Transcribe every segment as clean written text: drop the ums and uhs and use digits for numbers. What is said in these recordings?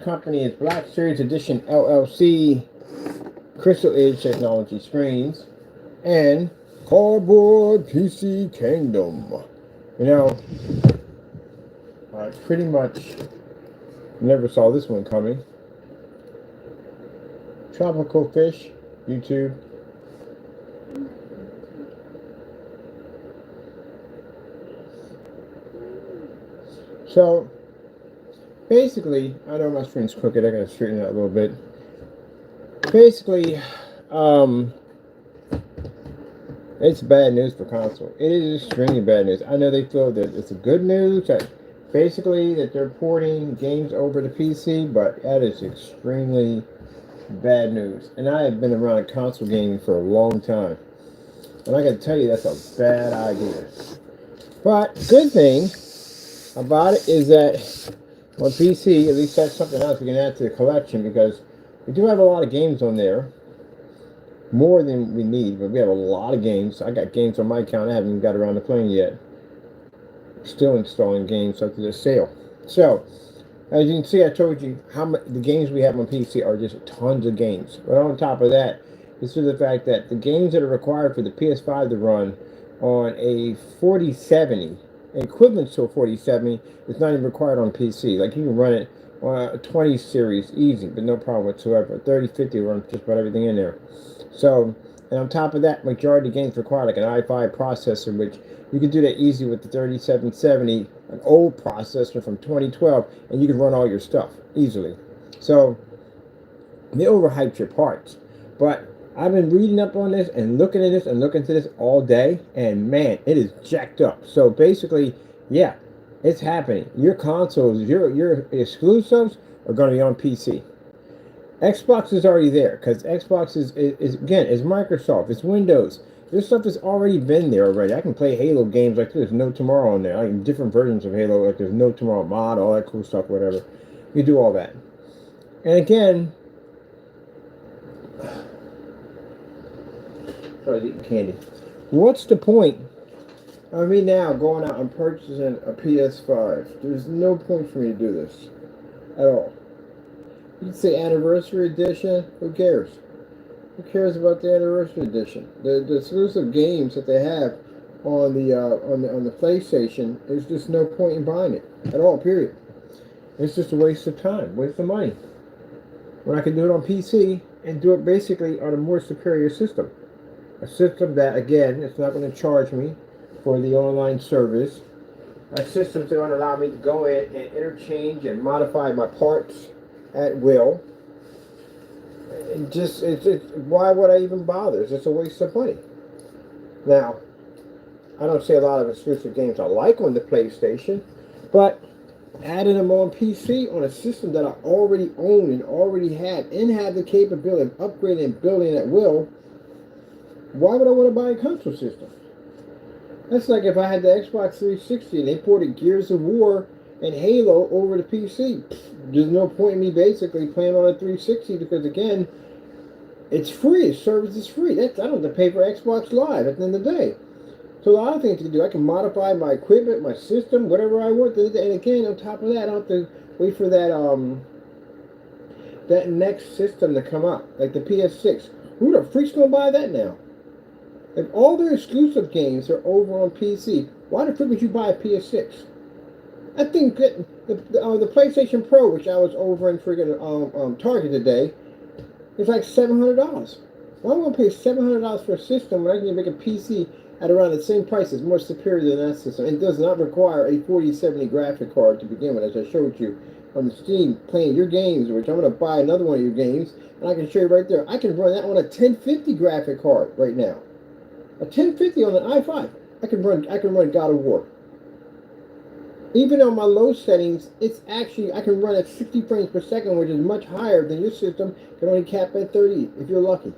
Company is Black Series Edition LLC, Crystal Edge Technology Screens, and Cardboard PC Kingdom. You know, I pretty much never saw this one coming. Tropical Fish, YouTube. So, basically, I know my screen's crooked, I gotta straighten it out a little bit. Basically, it's bad news for console. It is extremely bad news. I know they feel that it's a good news, that basically that they're porting games over to PC, but that is extremely bad news. And I have been around console gaming for a long time, and I can tell you that's a bad idea. But good thing about it is that on PC, at least that's something else we can add to the collection, because we do have a lot of games on there. More than we need, but we have a lot of games. I got games on my account I haven't even got around to playing yet. Still installing games after the sale. So, as you can see, I told you how the games we have on PC are just tons of games. But on top of that, this is the fact that the games that are required for the PS5 to run on a 4070, equivalent to a 4070, is not even required on PC. Like, you can run it on a 20 series easy, but no problem whatsoever. 3050 runs just about everything in there. So, and on top of that, majority of games require like an i5 processor, which you can do that easy with the 3770, an old processor from 2012, and you can run all your stuff easily. So, they overhyped your parts. But I've been reading up on this and looking at this and looking to this all day, and man, it is jacked up. So basically, yeah, it's happening. Your consoles, your exclusives are going to be on PC. Xbox is already there, because Xbox is again, is Microsoft, it's Windows. This stuff has already been there already. I can play Halo games like there's no tomorrow on there. Like different versions of Halo, like there's no tomorrow mod, all that cool stuff, whatever. You do all that. And again, sorry, eating candy. What's the point of me now going out and purchasing a PS5? There's no point for me to do this at all. You say anniversary edition. Who cares? Who cares about the anniversary edition? The exclusive games that they have on the PlayStation, there's just no point in buying it at all. Period. It's just a waste of time, waste of money. When I can do it on PC and do it basically on a more superior system, a system that again, it's not going to charge me for the online service. A system that's going to allow me to go in and interchange and modify my parts at will. It's why would I even bother? It's just a waste of money. Now, I don't see a lot of exclusive games I like on the PlayStation, but adding them on PC on a system that I already own and already have and have the capability of upgrading and building at will, why would I want to buy a console system? That's like if I had the Xbox 360 and they ported Gears of War and Halo over to PC. There's no point in me basically playing on a 360, because again, it's free. The service is free. I don't have to pay for Xbox Live at the end of the day. So a lot of things to do. I can modify my equipment, my system, whatever I want. And again, on top of that, I don't have to wait for that next system to come up, like the PS6. Who the freak's gonna buy that now? If all their exclusive games are over on PC, why the frick would you buy a PS6? I think that the PlayStation Pro, which I was over in friggin' Target today, is like $700. Why am I going to pay $700 for a system when I can make a PC at around the same price? It's more superior than that system. It does not require a 4070 graphic card to begin with, as I showed you on the Steam, playing your games, which I'm going to buy another one of your games, and I can show you right there. I can run that on a 1050 graphic card right now. A 1050 on an i5. I can run God of War. Even on my low settings, it's actually, I can run at 60 frames per second, which is much higher than your system can only cap at 30, if you're lucky.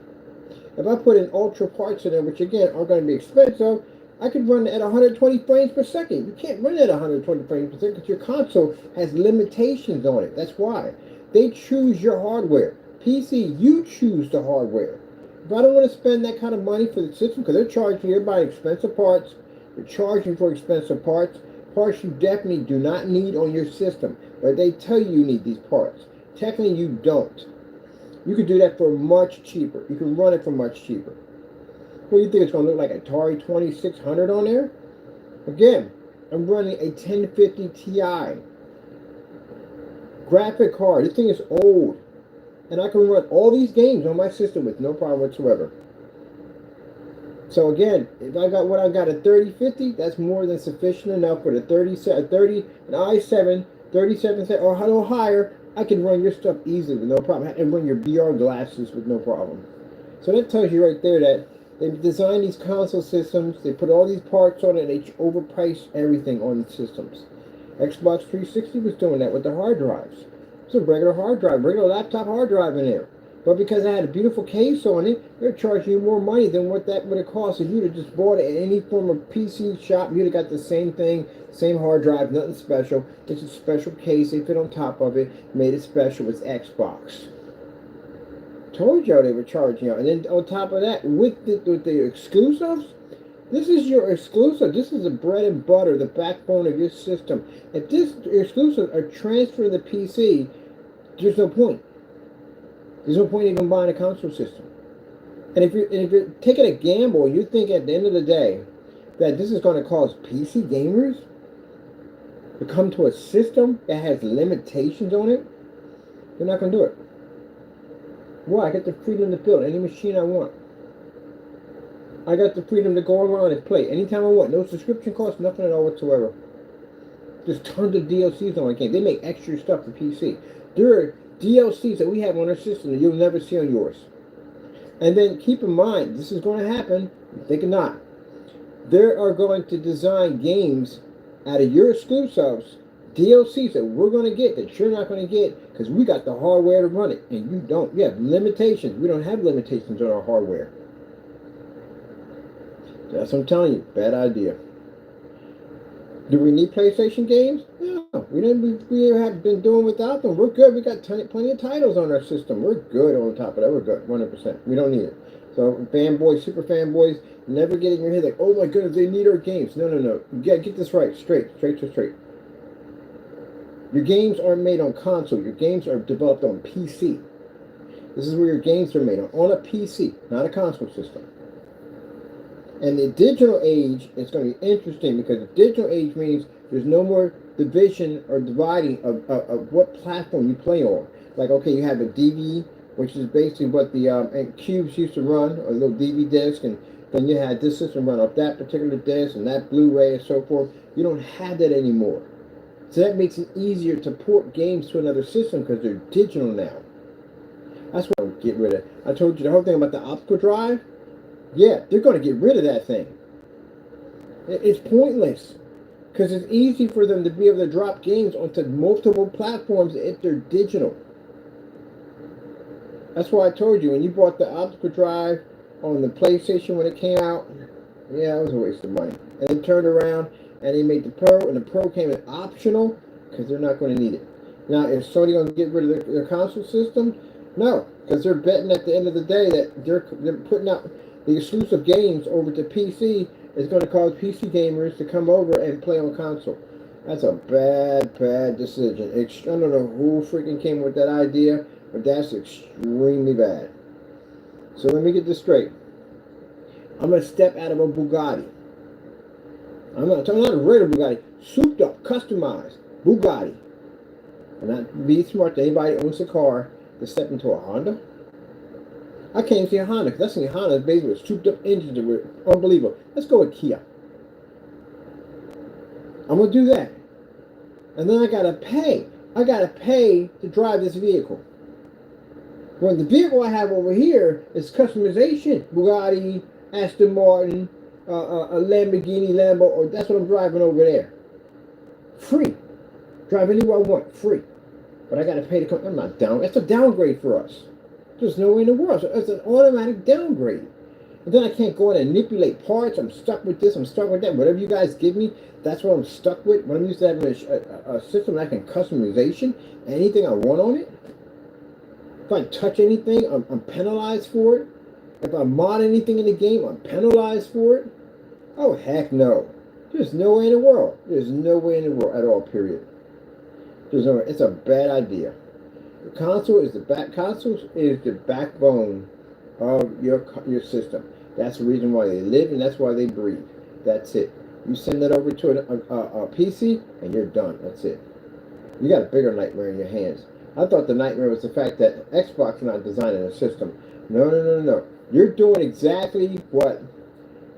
If I put in ultra parts in there, which again are going to be expensive, I can run at 120 frames per second. You can't run at 120 frames per second because your console has limitations on it. That's why. They choose your hardware. PC, you choose the hardware. If I don't want to spend that kind of money for the system, because they're charging you buying expensive parts, they're charging for expensive parts you definitely do not need on your system, but they tell you need these parts. Technically, you don't. You could do that for much cheaper. You can run it for much cheaper. What do you think it's going to look like? Atari 2600 on there? Again, I'm running a 1050 Ti. Graphic card. This thing is old. And I can run all these games on my system with no problem whatsoever. So again, if I got what I got at 3050, that's more than sufficient enough for the 30, an i7, 37 or a little higher. I can run your stuff easily with no problem. And run your VR glasses with no problem. So that tells you right there that they've designed these console systems. They put all these parts on it. And they overprice everything on the systems. Xbox 360 was doing that with the hard drives. It's a regular hard drive, regular laptop hard drive in there. But because I had a beautiful case on it, they're charging you more money than what that would have cost if you'd have just bought it at any form of PC shop. You'd have got the same thing, same hard drive, nothing special. It's a special case they fit on top of it, made it special. It's Xbox. Told y'all they were charging y'all. And then on top of that, with the exclusives, this is your exclusive. This is the bread and butter, the backbone of your system. If this exclusive are transferred to the PC, there's no point. There's no point even buying a console system. And if you're taking a gamble, you think at the end of the day that this is going to cause PC gamers to come to a system that has limitations on it, they're not going to do it. Why? I get the freedom to build any machine I want. I got the freedom to go around and play anytime I want. No subscription costs, nothing at all whatsoever. There's tons of DLCs on my game. They make extra stuff for PC. There are DLCs that we have on our system that you'll never see on yours. And then keep in mind, this is going to happen. Think it not. They are going to design games out of your exclusives, DLCs that we're going to get that you're not going to get because we got the hardware to run it and you don't. You have limitations. We don't have limitations on our hardware. That's what I'm telling you. Bad idea. Do we need PlayStation games? No. We have been doing without them. We're good. We got plenty of titles on our system. We're good on top of that. We're good. 100%. We don't need it. So fanboys, super fanboys, never get in your head like, oh my goodness, they need our games. No. You gotta get this right. Straight. Your games aren't made on console. Your games are developed on PC. This is where your games are made on a PC, not a console system. And the digital age is going to be interesting because the digital age means there's no more division or dividing of what platform you play on. Like, okay, you have a DVD, which is basically what the cubes used to run, or a little DVD disc, and then you had this system run off that particular disc and that Blu-ray and so forth. You don't have that anymore. So that makes it easier to port games to another system because they're digital now. That's what I'll get rid of. I told you the whole thing about the optical drive. Yeah, they're going to get rid of that thing. It's pointless. Because it's easy for them to be able to drop games onto multiple platforms if they're digital. That's why I told you, when you bought the optical drive on the PlayStation when it came out, yeah, it was a waste of money. And they turned around and they made the Pro, and the Pro came as optional because they're not going to need it. Now, is Sony going to get rid of their console system? No, because they're betting at the end of the day that they're putting out the exclusive games over to PC is going to cause PC gamers to come over and play on console. That's a bad decision. I don't know who freaking came with that idea, but that's extremely bad. So let me get this straight. I'm going to step out of a Bugatti. I'm not talking about a regular Bugatti. Souped up, customized Bugatti. And not be smart to anybody who owns a car to step into a Honda. I can't even see a Honda, because I seen Honda basically with souped up engines that were unbelievable. Let's go with Kia. I'm going to do that. And then I got to pay. I got to pay to drive this vehicle. When the vehicle I have over here is customization. Bugatti, Aston Martin, a Lamborghini, Lambo, or that's what I'm driving over there. Free. Drive anywhere I want. Free. But I got to pay to come. I'm not down. That's a downgrade for us. There's no way in the world. So it's an automatic downgrade. And then I can't go in and manipulate parts. I'm stuck with this. I'm stuck with that. Whatever you guys give me, that's what I'm stuck with. When I'm used to having a system that can customization, anything I want on it. If I touch anything, I'm penalized for it. If I mod anything in the game, I'm penalized for it. Oh, heck no. There's no way in the world. There's no way in the world at all, period. There's no way. It's a bad idea. The console is the backbone of your system. That's the reason why they live and that's why they breathe. That's it. You send that over to a PC and you're done. That's it. You got a bigger nightmare in your hands. I thought the nightmare was the fact that Xbox is not designing a system. No, no, no, no, no. You're doing exactly what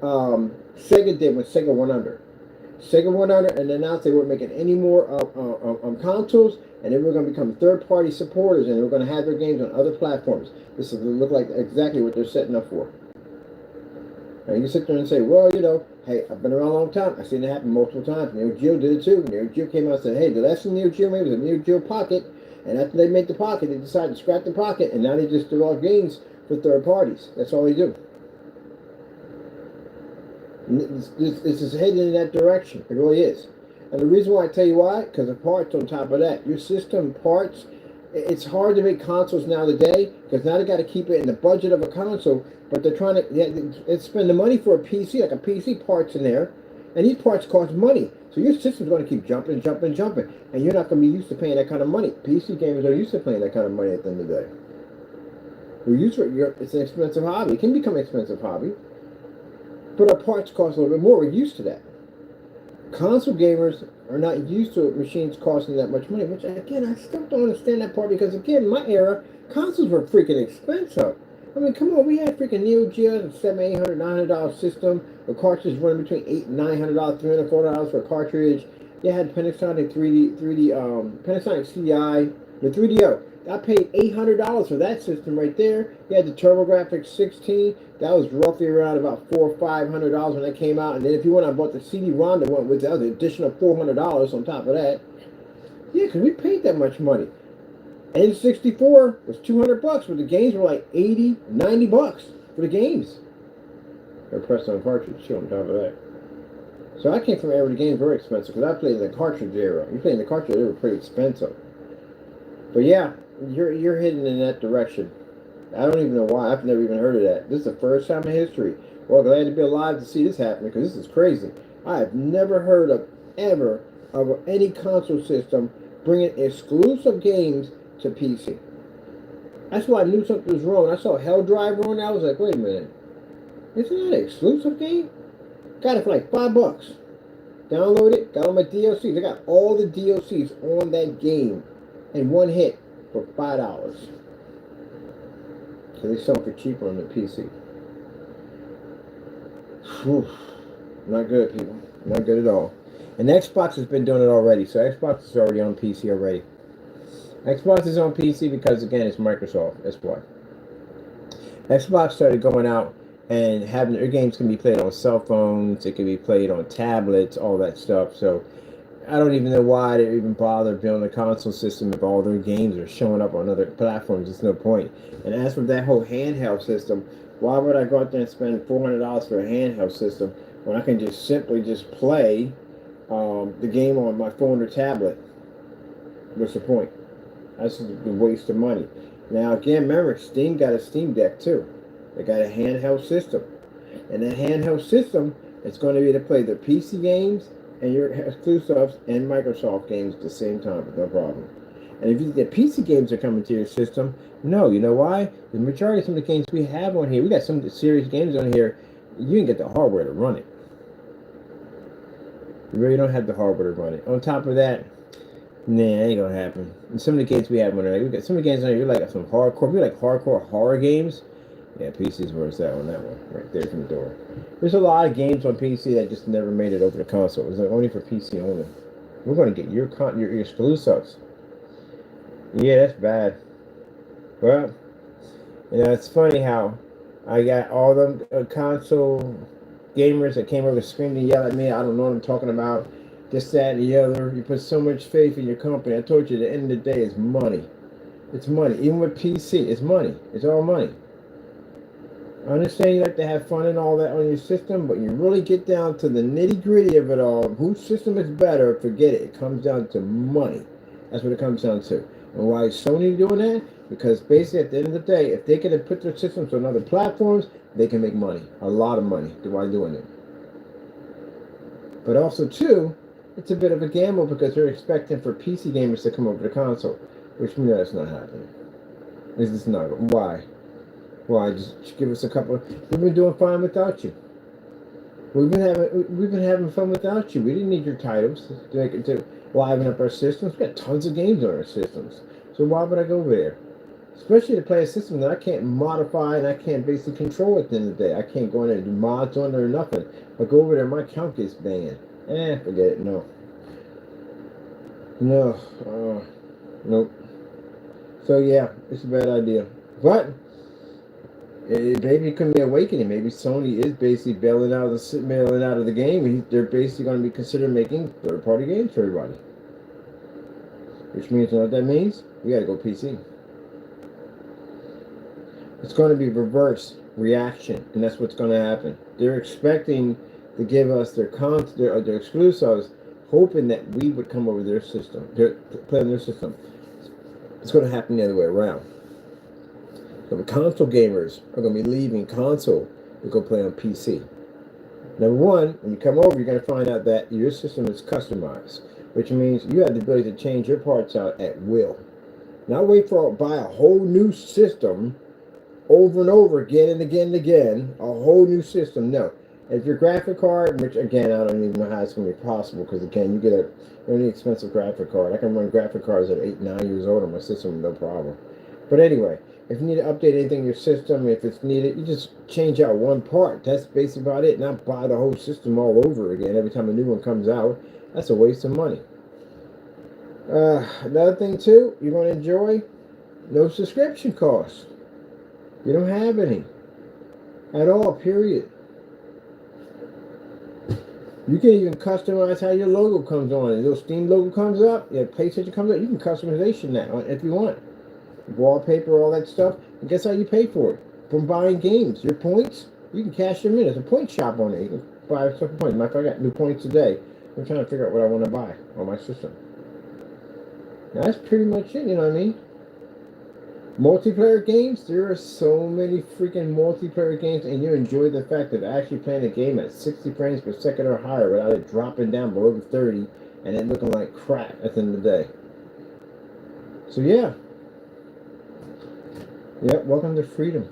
Sega did when Sega went under. Sega went under and announced they weren't making any more consoles, and they were going to become third-party supporters, and they were going to have their games on other platforms. This is look like exactly what they're setting up for. And you can sit there and say, well, you know, hey, I've been around a long time. I've seen it happen multiple times. Neo Geo did it too. Neo Geo came out and said, hey, the last thing Neo Geo made was a Neo Geo Pocket, and after they made the Pocket, they decided to scrap the Pocket, and now they just develop games for third parties. That's all they do. This is heading in that direction. It really is. And the reason why I tell you why, because of parts on top of that. Your system parts, it's hard to make consoles nowadays because now they got to keep it in the budget of a console, but they're trying to spend the money for a PC, like a PC parts in there, and these parts cost money. So your system's going to keep jumping, jumping, jumping, and you're not going to be used to paying that kind of money. PC gamers are used to paying that kind of money at the end of the day. You're used to it. It's an expensive hobby. It can become an expensive hobby. But our parts cost a little bit more. We're used to that. Console gamers are not used to machines costing that much money, which, again, I still don't understand that part because, again, in my era, consoles were freaking expensive. I mean, come on, we had freaking Neo Geo, a $700, $800, $900 system. The cartridge running between $800 and $900, $300, $400 for a cartridge. They had Panasonic Panasonic CDI, the 3DO. I paid $800 for that system right there. You had the TurboGrafx 16. That was roughly around about $400 or $500 when that came out. And then if you went and bought the CD-ROM that went with that, was an additional $400 on top of that. Yeah, because we paid that much money. N64 was $200, but the games were like $80, $90 for the games. They're pressed on cartridge too on top of that. So I came from an era where the games were expensive because I played in the cartridge era. You played in the cartridge, they were pretty expensive. But yeah, you're heading in that direction. I don't even know why. I've never even heard of that. This is the first time in history. Well, glad to be alive to see this happen because this is crazy. I have never heard of any console system bringing exclusive games to PC. That's why I knew something was wrong. I saw Hell Driver on there. I was like, wait a minute. Isn't that an exclusive game? Got it for like $5. Download it. Got all my DLCs. I got all the DLCs on that game in one hit for $5. So they sell for cheaper on the PC. Whew. Not good, people. Not good at all. And Xbox has been doing it already. So Xbox is already on PC already. Xbox is on PC because, again, it's Microsoft. That's why. Xbox started going out and having their games can be played on cell phones. It can be played on tablets, all that stuff. So I don't even know why they even bother building a console system if all their games are showing up on other platforms. There's no point. And as for that whole handheld system, why would I go out there and spend $400 for a handheld system when I can just simply just play the game on my phone or tablet? What's the point? That's a waste of money. Now, again, remember, Steam got a Steam Deck, too. They got a handheld system. And that handheld system is going to be to play the PC games and your exclusives and Microsoft games at the same time, no problem. And if you think that PC games are coming to your system, no, you know why? The majority of some of the games we have on here, we got some of the serious games on here, you can get the hardware to run it. You really don't have the hardware to run it. On top of that, nah, it ain't gonna happen. And some of the games we have on there, we got some of the games on here, you're like some hardcore, we like hardcore horror games. Yeah, PC's where it's at on that one, right there from the door. There's a lot of games on PC that just never made it over to console. It's like only for PC only. We're going to get your exclusives. Yeah, that's bad. Well, you know, it's funny how I got all them console gamers that came over the screen to yell at me. I don't know what I'm talking about. This, that, and the other. You put so much faith in your company. I told you at the end of the day, it's money. It's money. Even with PC, it's money. It's all money. I understand you like to have fun and all that on your system, but you really get down to the nitty-gritty of it all. Whose system is better, forget it. It comes down to money. That's what it comes down to. And why is Sony doing that? Because basically, at the end of the day, if they can put their systems on other platforms, they can make money. A lot of money by doing it. But also, too, it's a bit of a gamble because they're expecting for PC gamers to come over to console. which means that's not happening. This is not. Why? Why? Just give us a couple. We've been doing fine without you. We've been having fun without you. We didn't need your titles to make it to liven up our systems. We got tons of games on our systems. So why would I go there? Especially to play a system that I can't modify and I can't basically control at the end of the day. I can't go in there and do mods on it or nothing. I go over there, my account gets banned. Forget it. No. No. Nope. So yeah, it's a bad idea. But maybe it could be awakening. Maybe Sony is basically bailing out of the game. They're basically going to be considered making third-party games for everybody. Which means, you know what that means? We got to go PC. It's going to be reverse reaction, and that's what's going to happen. They're expecting to give us their exclusives, hoping that we would come over their system, play on their system. It's going to happen the other way around. So the console gamers are going to be leaving console to go play on PC. Number one, when you come over, you're going to find out that your system is customized, which means you have the ability to change your parts out at will. Not wait for buy a whole new system over and over again and again and again, a whole new system. No. If your graphic card, which again, I don't even know how it's going to be possible, because again, you get a really expensive graphic card. I can run graphic cards at 8, 9 years old on my system, no problem. But anyway, if you need to update anything in your system, if it's needed, you just change out one part. That's basically about it. Not buy the whole system all over again every time a new one comes out. That's a waste of money. Another thing too, you're going to enjoy no subscription costs. You don't have any at all, period. You can even customize how your logo comes on. A little Steam logo comes up, your PlayStation comes up, you can customization that if you want. Wallpaper, all that stuff. And guess how you pay for it? From buying games. Your points, you can cash them in. There's a point shop on there. You can buy certain points. Matter of fact, I got new points today. I'm trying to figure out what I want to buy on my system. Now, that's pretty much it, you know what I mean? Multiplayer games, there are so many freaking multiplayer games, and you enjoy the fact of actually playing a game at 60 frames per second or higher without it dropping down below the 30 and it looking like crap at the end of the day. So yeah. Yep, welcome to freedom.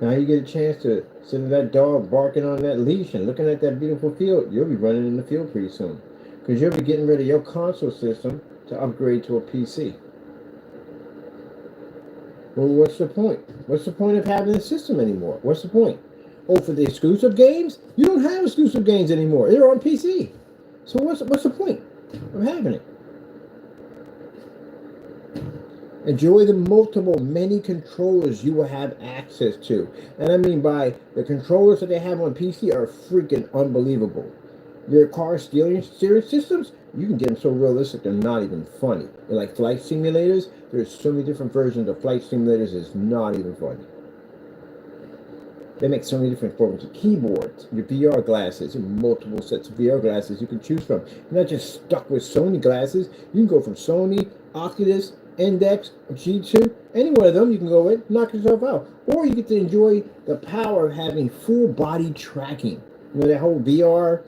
Now you get a chance to sit with that dog barking on that leash and looking at that beautiful field. You'll be running in the field pretty soon, because you'll be getting rid of your console system to upgrade to a PC. Well, what's the point? What's the point of having a system anymore? What's the point? Oh, for the exclusive games? You don't have exclusive games anymore. They're on PC. So what's the point of having it? Enjoy the many controllers you will have access to. And I mean by the controllers that they have on PC are freaking unbelievable. Your car steering systems, you can get them so realistic they're not even funny. They're like flight simulators. There's so many different versions of flight simulators, it's not even funny. They make so many different forms of keyboards, your VR glasses, and multiple sets of VR glasses you can choose from. You're not just stuck with Sony glasses. You can go from Sony, Oculus, Index, G2, any one of them you can go with, knock yourself out. Or you get to enjoy the power of having full body tracking. You know, that whole VR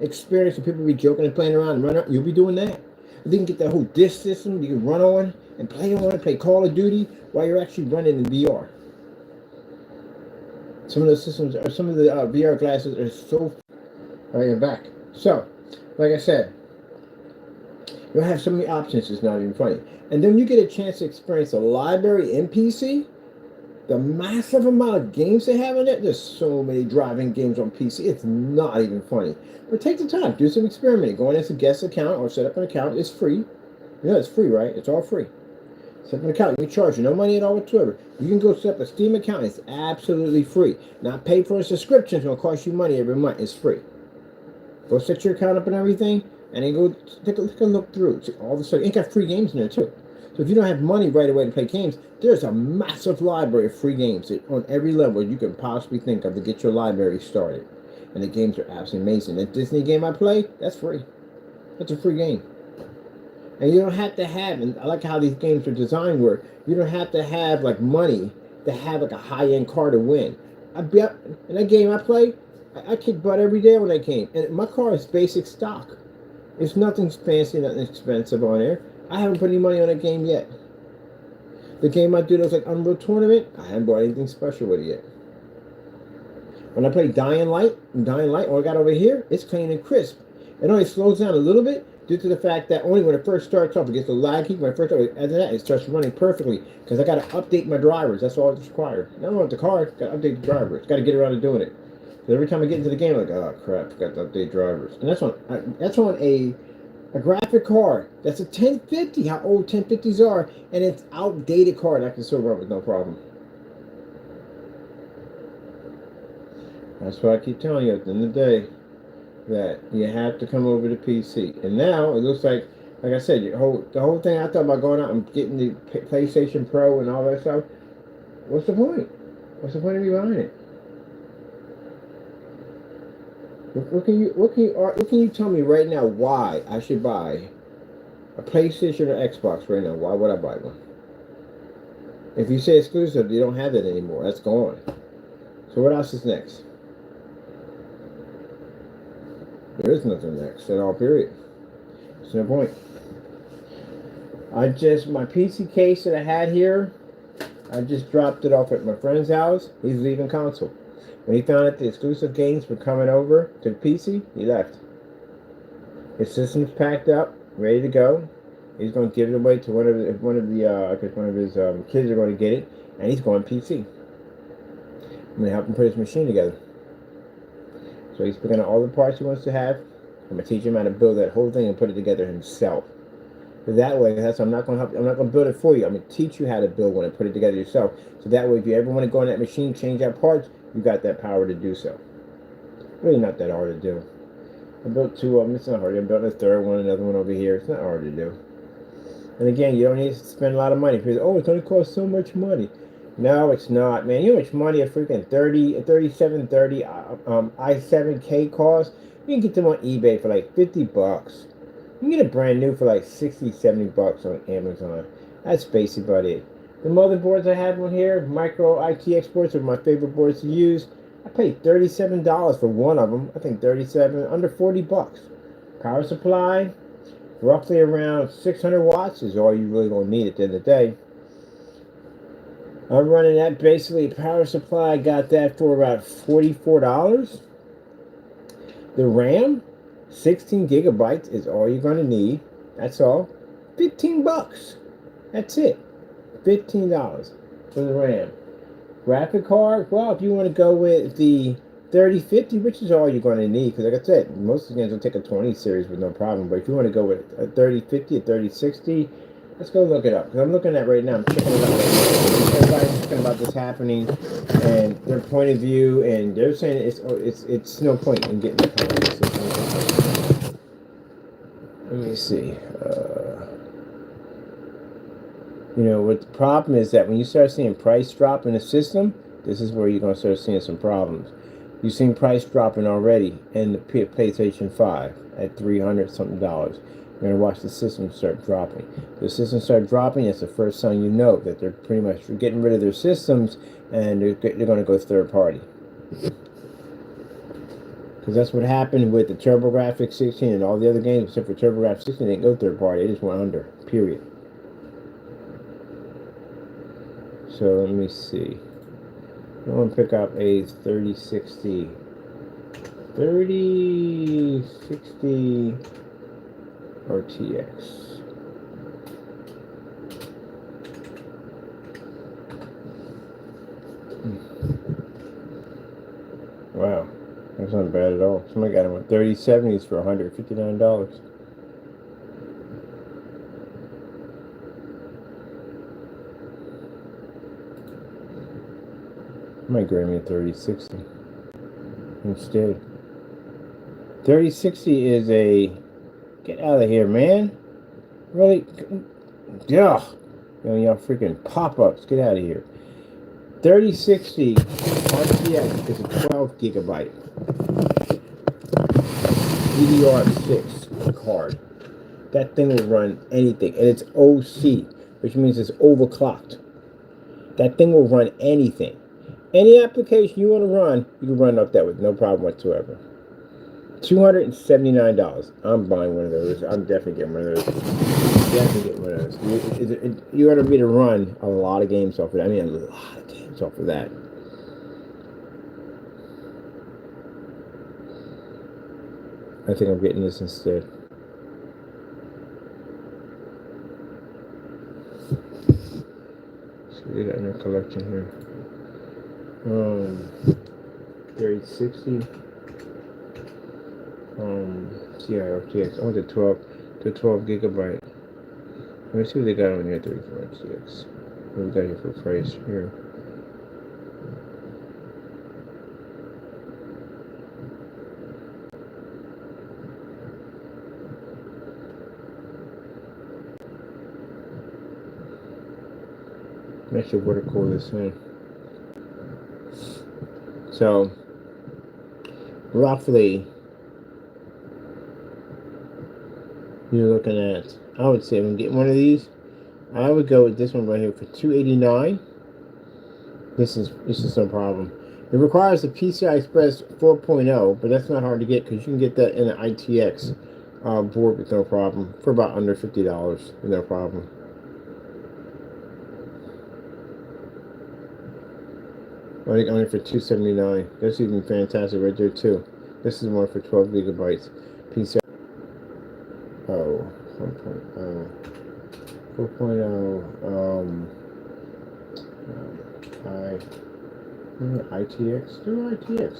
experience where people be joking and playing around and running around, you'll be doing that. And then you get that whole disc system you can run on and play Call of Duty while you're actually running in VR. Some of those systems, or some of the VR glasses are so... Alright, I'm back. So, like I said, you'll have so many options, it's not even funny. And then you get a chance to experience a library in PC. The massive amount of games they have in it. There's so many driving games on PC. It's not even funny. But take the time. Do some experimenting. Go in as a guest account or set up an account. It's free. You know it's free, right? It's all free. Set up an account. You can charge you no money at all whatsoever. You can go set up a Steam account. It's absolutely free. Not pay for a subscription. It's going to cost you money every month. It's free. Go set your account up and everything. And then go take a look through. See, all the stuff. It got free games in there too. So if you don't have money right away to play games, there's a massive library of free games on every level you can possibly think of to get your library started. And the games are absolutely amazing. The Disney game I play, that's free. That's a free game. And you don't have to have, and I like how these games are designed where you don't have to have like money to have like a high-end car to win. In that game I play, I kick butt every day when I came. And my car is basic stock. There's nothing fancy, nothing expensive on there. I haven't put any money on a game yet. The game I do that was like Unreal Tournament, I haven't bought anything special with it yet. When I play Dying Light, what I got over here, it's clean and crisp. It only slows down a little bit due to the fact that only when it first starts off, it gets a laggy. When it first starts, after that, it starts running perfectly because I got to update my drivers. That's all it's required. I don't want the card, got to update the drivers. Got to get around to doing it. So every time I get into the game, I'm like, oh crap, got to update drivers. And that's on a graphic card. That's a 1050. How old 1050s are, and it's outdated card. I can still run with no problem. That's why I keep telling you at the end of the day that you have to come over to PC. And now it looks like I said, the whole thing I thought about going out and getting the PlayStation Pro and all that stuff. What's the point? What's the point of me buying it? What can you tell me right now why I should buy a PlayStation or Xbox right now? Why would I buy one? If you say exclusive, you don't have it anymore. That's gone. So what else is next? There is nothing next at all, period. There's no point. My PC case that I had here, I just dropped it off at my friend's house. He's leaving console. When he found out the exclusive games were coming over to the PC, he left. His system's packed up, ready to go. He's going to give it away to one of his kids are going to get it, and he's going PC. I'm going to help him put his machine together. So he's picking out all the parts he wants to have. I'm going to teach him how to build that whole thing and put it together himself. So that way, I'm not going to build it for you. I'm going to teach you how to build one and put it together yourself. So that way, if you ever want to go on that machine, change out parts, you got that power to do so. Really not that hard to do. I built two of them. It's not hard. I built a third one, another one over here. It's not hard to do. And again, you don't need to spend a lot of money. Because, it's going to cost so much money. No, it's not, man. You know how much money a freaking 3730 i7K costs? You can get them on eBay for like $50. You can get it brand new for like $60-70 on Amazon. That's basically about it. The motherboards I have on here, micro ITX boards, are my favorite boards to use. I paid $37 for one of them. I think 37, under $40. Power supply, roughly around 600 watts is all you really gonna need at the end of the day. I'm running that basically power supply. I got that for about $44. The RAM, 16 gigabytes is all you're gonna need. That's all. $15. That's it. $15 for the RAM. Graphic card, well, if you want to go with the 3050, which is all you're going to need, because like I said, most of the games will take a 20 series with no problem, but if you want to go with a 3050, a 3060, let's go look it up, because I'm looking at right now, I'm checking it out right now. Everybody's talking about this happening, and their point of view, and they're saying it's no point in getting the console. Let me see. What the problem is that when you start seeing price drop in the system, this is where you're going to start seeing some problems. You've seen price dropping already in the PlayStation 5 at $300 something. You're going to watch the system start dropping. The system start dropping, it's the first sign you know that they're pretty much getting rid of their systems and they're going to go third party. Because that's what happened with the TurboGrafx 16 and all the other games except for TurboGrafx 16. They didn't go third party, they just went under, period. So let me see. I'm going to pick up a 3060 RTX. Wow, that's not bad at all. Somebody got them with 3070s for $159. I might grab me a 3060 instead. 3060 is a... Get out of here, man. Really? Yeah. Y'all freaking pop-ups. Get out of here. 3060 RTX is a 12 gigabyte DDR6 card. That thing will run anything. And it's OC, which means it's overclocked. That thing will run anything. Any application you want to run, you can run off that with no problem whatsoever. $279. I'm buying one of those. I'm definitely getting one of those. definitely get one of those. You ought to be to run a lot of games off of that. I mean, a lot of games off of that. I think I'm getting this instead. So we got in our collection here. 3060. CIRTX. I want the 12 gigabyte. Let me see what they got on here. 34GX. What we got here for price here? I'm not sure water cool this in. So roughly you're looking at, I would say, I'm getting one of these. I would go with this one right here for $289. This is no problem. It requires a PCI Express 4.0, but that's not hard to get because you can get that in an ITX board with no problem for about under $50 with no problem. I think only for $279. That's even fantastic right there too. This is one for 12 gigabytes. PCI 1.0, 4.0. ITX. Do ITX.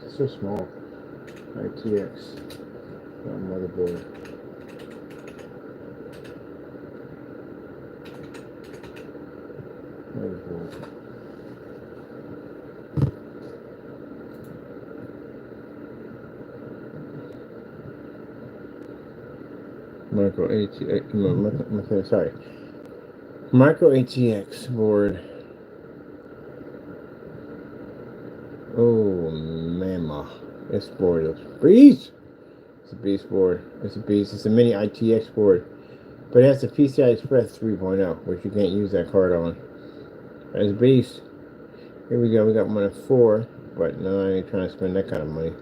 It's so small. ITX. Motherboard. Micro ATX. Sorry. Micro ATX board. Oh, mama. This board is a beast. It's a beast board. It's a beast. It's a mini ITX board. But it has a PCI Express 3.0, which you can't use that card on. It's a beast. Here we go. We got one of 4. But no, I ain't trying to spend that kind of money.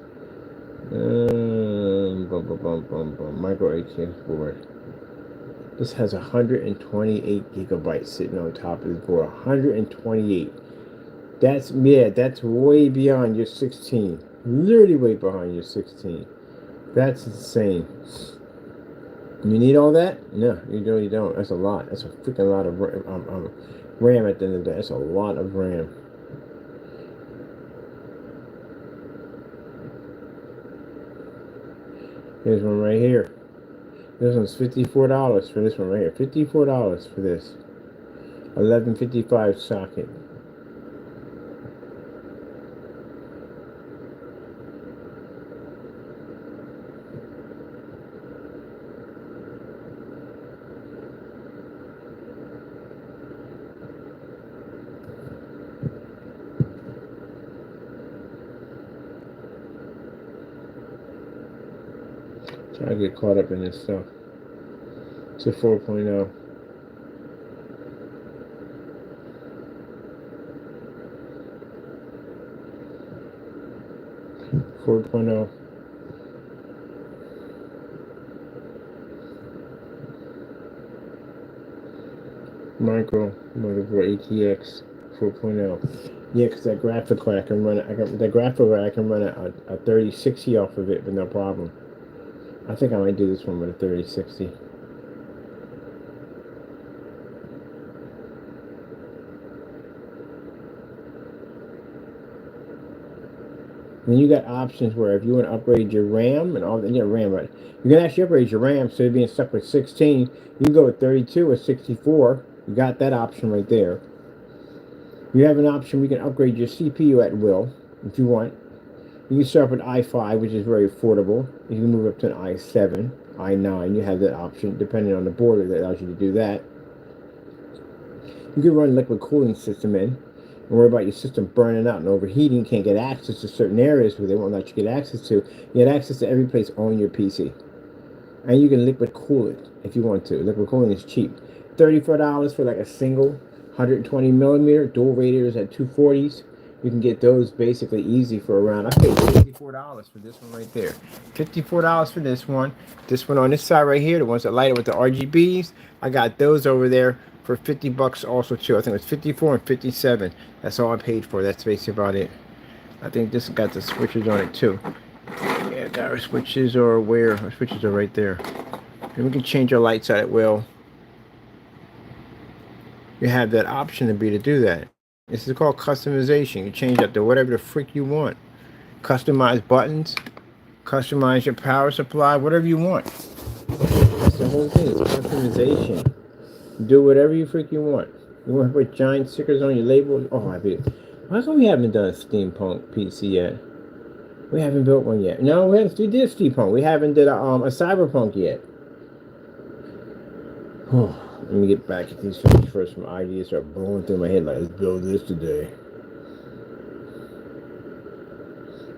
Micro ATX board. This has 128 gigabytes sitting on top of this board. 128. That's way beyond your 16. Literally way behind your 16. That's insane. You need all that? No, you really don't. That's a lot. That's a freaking lot of RAM at the end of the day. That's a lot of RAM. Here's one right here. This one's $54 for this one right here. $54 for this. 1155 socket. I get caught up in this stuff. It's a 4.0. Micro motherboard ATX 4.0. Yeah, because that graphic card I can run it. I can run a 3060 off of it with no problem. I think I might do this one with a 3060. Then you got options where if you want to upgrade your RAM and all that, RAM, right? You can actually upgrade your RAM, so you're being stuck with 16. You can go with 32 or 64. You got that option right there. You have an option where you can upgrade your CPU at will, if you want. You can start with i5, which is very affordable. You can move up to an i7, i9. You have that option, depending on the board that allows you to do that. You can run liquid cooling system in. And worry about your system burning out and overheating. You can't get access to certain areas where they won't let you get access to. You get access to every place on your PC. And you can liquid cool it if you want to. Liquid cooling is cheap. $34 for like a single 120 millimeter. Dual radiators at 240s. You can get those basically easy for around. I paid $54 for this one right there. $54 for this one. This one on this side right here, the ones that light up with the RGBs, I got those over there for 50 bucks also too. I think it was 54 and 57. That's all I paid for. That's basically about it. I think this got the switches on it too. Yeah, our switches are where? Our switches are right there. And we can change our lights at will. You have that option to do that. This is called customization. You change that to whatever the freak you want. Customize buttons, customize your power supply, whatever you want. That's the whole thing. It's customization. Do whatever you freak you want. You want to put giant stickers on your labels? Oh, I bet. How come we haven't done a steampunk PC yet? We haven't built one yet. No, we did steampunk. We haven't did a cyberpunk yet. Let me get back at these things first. Some ideas are blowing through my head like, let's build this today.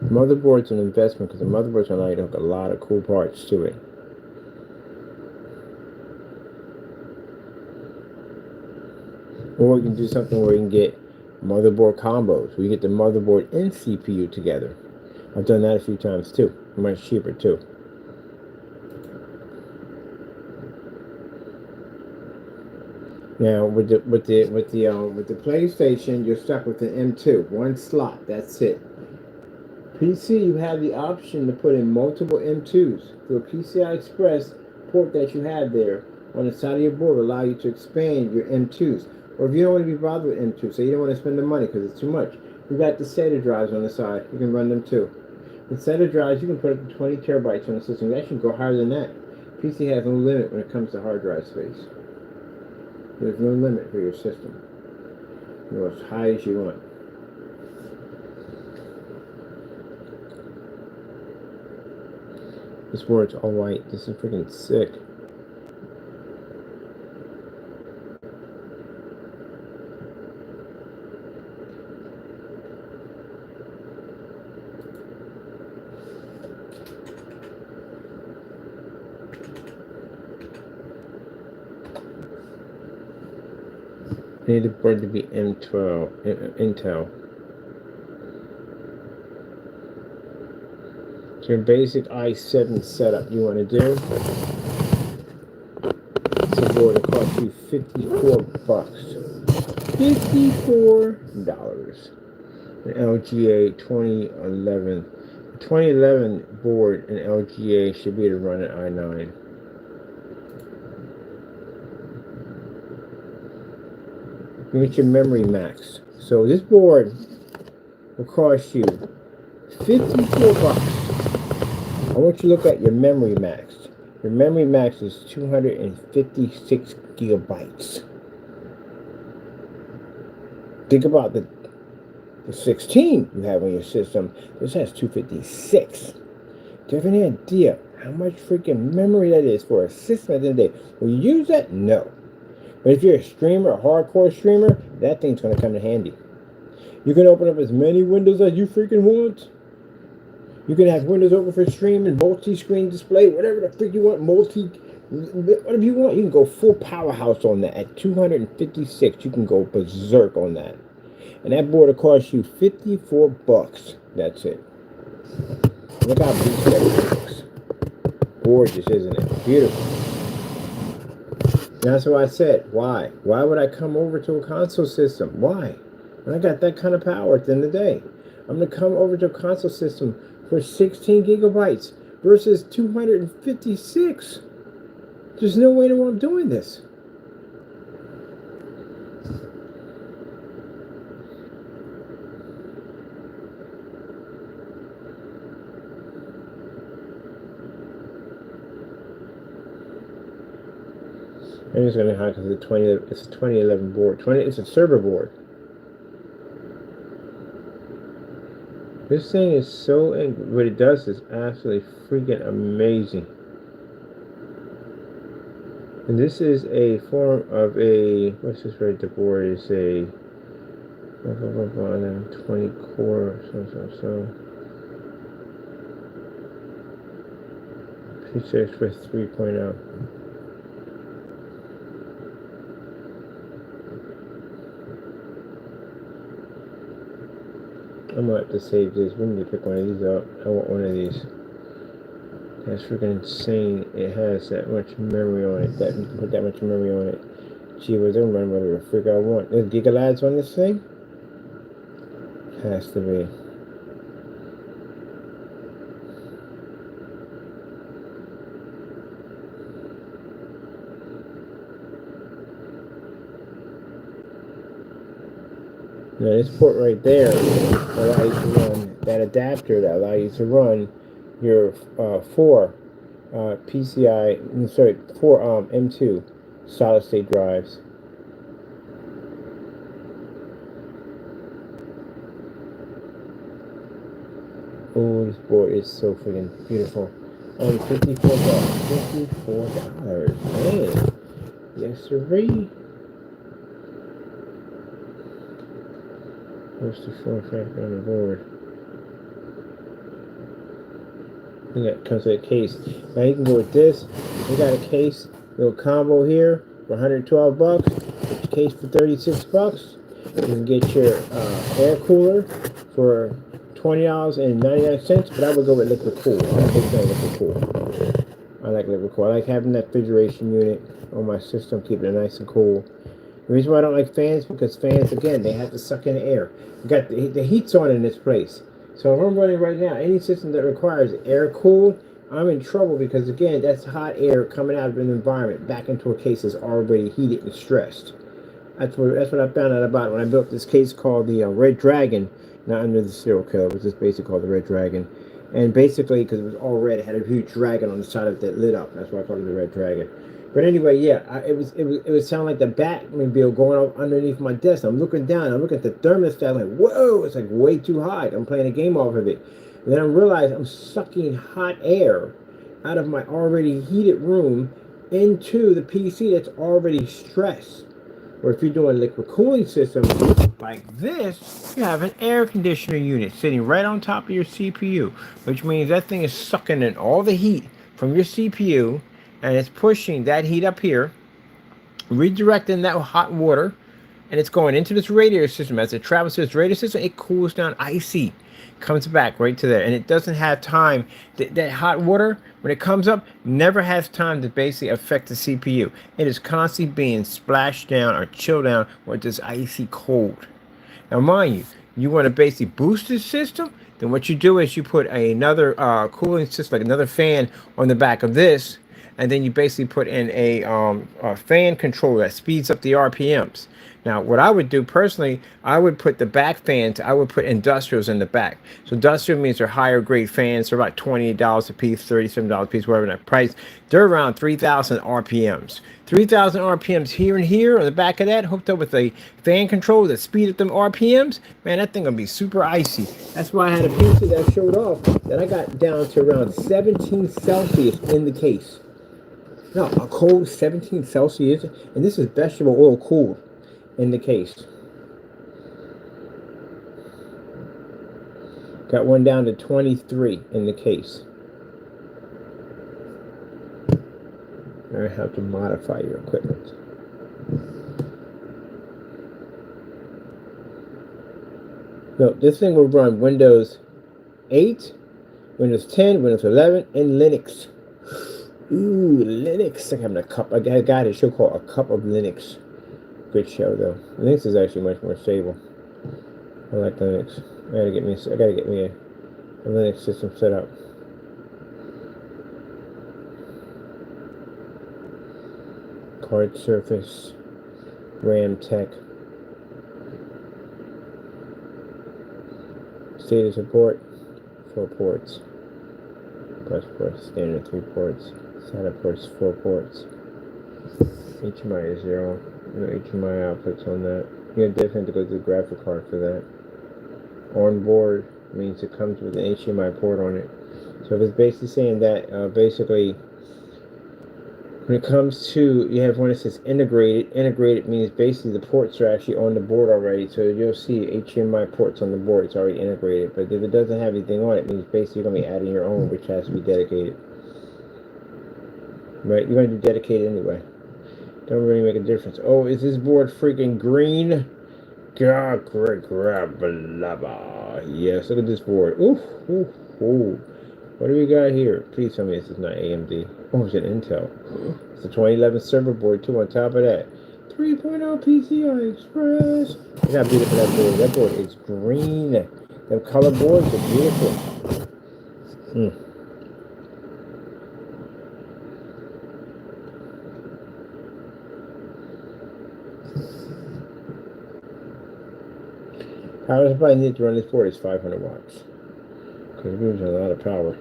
Motherboard's an investment because the motherboard's going to hook a lot of cool parts to it. Or we can do something where we can get motherboard combos. We get the motherboard and CPU together. I've done that a few times too. Much cheaper too. Now with the PlayStation, you're stuck with the M2, one slot. That's it. PC, you have the option to put in multiple M2s. The PCI Express port that you have there on the side of your board will allow you to expand your M2s. Or if you don't want to be bothered with M2, so you don't want to spend the money because it's too much, you got the SATA drives on the side. You can run them too. The SATA drives, you can put up to 20 terabytes on the system. You actually go higher than that. PC has no limit when it comes to hard drive space. There's no limit for your system. You go as high as you want. This board's all white. This is freaking sick. I need the board to be M12, Intel. So your basic i7 setup you want to do. This board will cost you 54 bucks. $54. An LGA 2011. The 2011 board in LGA should be able to run an i9. You get your memory max. So this board will cost you 54 bucks. I want you to look at your memory max. Your memory max is 256 gigabytes. Think about the 16 you have on your system. This has 256. Do you have any idea how much freaking memory that is for a system at the end of the day? Will you use that? No. But if you're a streamer, a hardcore streamer, that thing's going to come in handy. You can open up as many windows as you freaking want. You can have windows open for streaming, multi-screen display, whatever the freak you want, whatever you want. You can go full powerhouse on that. At 256, you can go berserk on that. And that board will cost you 54 bucks. That's it. Look how beautiful that looks. Gorgeous, isn't it? Beautiful. That's what I said. Why? Why would I come over to a console system? Why? When I got that kind of power at the end of the day. I'm going to come over to a console system for 16 gigabytes versus 256. There's no way I'm doing this. I'm just going to have because it's a 2011 board. It's a server board. This thing is so, what it does is absolutely freaking amazing. And this is a form of a, what's this right, the board is a 20 core, so. PCI Express 3.0. I'm gonna have to save this. We need to pick one of these up. I want one of these. That's freaking insane. It has that much memory on it. That you can put that much memory on it. Gee whiz, I can run whatever the frick I want. There's gigalads on this thing? Has to be. Now this port right there allows you to run that adapter that allows you to run your four PCI, sorry, four M2 solid state drives. Oh, this board is so freaking beautiful. $54. $54. Man. Yes, sirree. What's the form factor on the board? I think that comes with a case. Now you can go with this. We got a case, little combo here for 112 bucks. Get your case for 36 bucks. You can get your air cooler for $20.99, but I would go with liquid cool. I'm a big fan of liquid cool. I like liquid cool. I like having that refrigeration unit on my system, keeping it nice and cool. The reason why I don't like fans, because fans, again, they have to suck in the air. You got the heat's on in this place. So if I'm running right now, any system that requires air cooled, I'm in trouble because, again, that's hot air coming out of an environment back into a case that's already heated and stressed. That's what I found out about when I built this case called the Red Dragon, not under the serial killer, but just basically called the Red Dragon. And basically, because it was all red, it had a huge dragon on the side of it that lit up. That's why I called it the Red Dragon. But anyway, yeah, it was sounding like the Batmobile going up underneath my desk. I'm looking down, I'm looking at the thermostat, I'm like, whoa, it's like way too hot. I'm playing a game off of it. And then I realized I'm sucking hot air out of my already heated room into the PC that's already stressed. Or if you're doing liquid cooling systems like this, you have an air conditioner unit sitting right on top of your CPU, which means that thing is sucking in all the heat from your CPU and it's pushing that heat up here, redirecting that hot water, and it's going into this radiator system. As it travels through this radiator system, it cools down icy, comes back right to there, and it doesn't have time. That hot water, when it comes up, never has time to basically affect the CPU. It is constantly being splashed down or chilled down with this icy cold. Now, mind you, you want to basically boost the system, then what you do is you put another cooling system, like another fan on the back of this, and then you basically put in a fan controller that speeds up the RPMs. Now, what I would do personally, I would put the back fans, I would put industrials in the back. So industrial means they're higher grade fans. They're about $28 a piece, $37 a piece, whatever that price. They're around 3,000 RPMs. 3,000 RPMs here and here on the back of that, hooked up with a fan controller that speed up them RPMs. Man, that thing gonna be super icy. That's why I had a PC that showed off that I got down to around 17 Celsius in the case. No, a cold 17 Celsius, and this is vegetable oil cooled in the case. Got one down to 23 in the case. I have to modify your equipment. No, this thing will run Windows 8, Windows 10, Windows 11, and Linux. Ooh, Linux. I'm having a cup. I got a show called A Cup of Linux. Good show though. Linux is actually much more stable. I like Linux. I gotta get me a Linux system set up. Card surface, RAM tech, SATA support, 4 ports, bus ports, standard 3 ports, SATA ports 4 ports. HDMI is 0. No HDMI outputs on that. You definitely have to go to the graphic card for that. On board means it comes with an HDMI port on it. So if it's basically saying that, basically, when it comes to, you have one that says integrated. Integrated means basically the ports are actually on the board already. So you'll see HDMI ports on the board. It's already integrated. But if it doesn't have anything on it, it means basically you're going to be adding your own, which has to be dedicated. Right? You're going to do dedicated anyway. Don't really make a difference. Oh, is this board freaking green? God, grab Yes, look at this board. Oof, oof, ooh. What do we got here? Please tell me this is not AMD. Oh, it's an Intel. It's a 2011 server board, too, on top of that. 3.0 PCI Express. Look how beautiful that board is. That board is green. Them color boards are beautiful. Power supply needed to run this board is 500 watts. Because it moves a lot of power.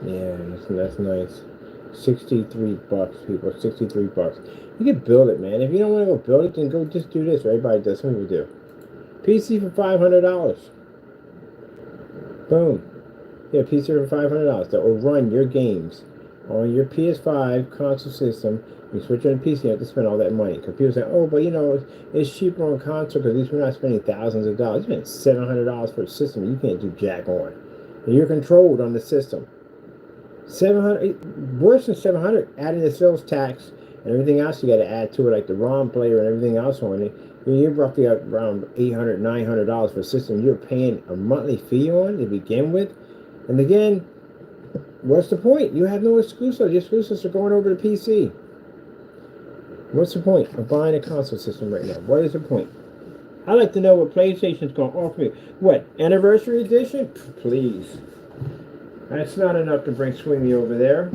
Yeah, that's nice. 63 bucks, people. 63 bucks. You can build it, man. If you don't want to go build it, then go just do this. Everybody does. Some people do. PC for $500. Boom. Yeah, PC for $500 that will run your games on your PS5 console system. You switch on PC, you have to spend all that money. Because people say, oh, but you know, it's cheaper on console because at least we're not spending thousands of dollars. You spend $700 for a system you can't do jack on. And you're controlled on the system. 700, worse than 700, adding the sales tax and everything else you got to add to it, like the ROM player and everything else on it. You're roughly around $800, $900 for a system you're paying a monthly fee on to begin with. And again, what's the point? You have no exclusives. Your exclusives are going over to PC. What's the point of buying a console system right now? What is the point? I'd like to know what PlayStation's going to offer me. What, Anniversary Edition? Please. That's not enough to bring Sweeney over there.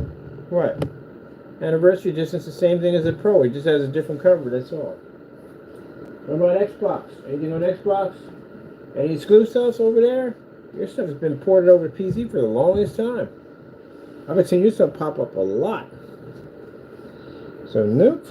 What? Anniversary Edition is the same thing as a Pro. It just has a different cover, that's all. What about Xbox? Anything on Xbox? Any exclusives over there? Your stuff has been ported over to PC for the longest time. I've been seeing your stuff pop up a lot. So, nope.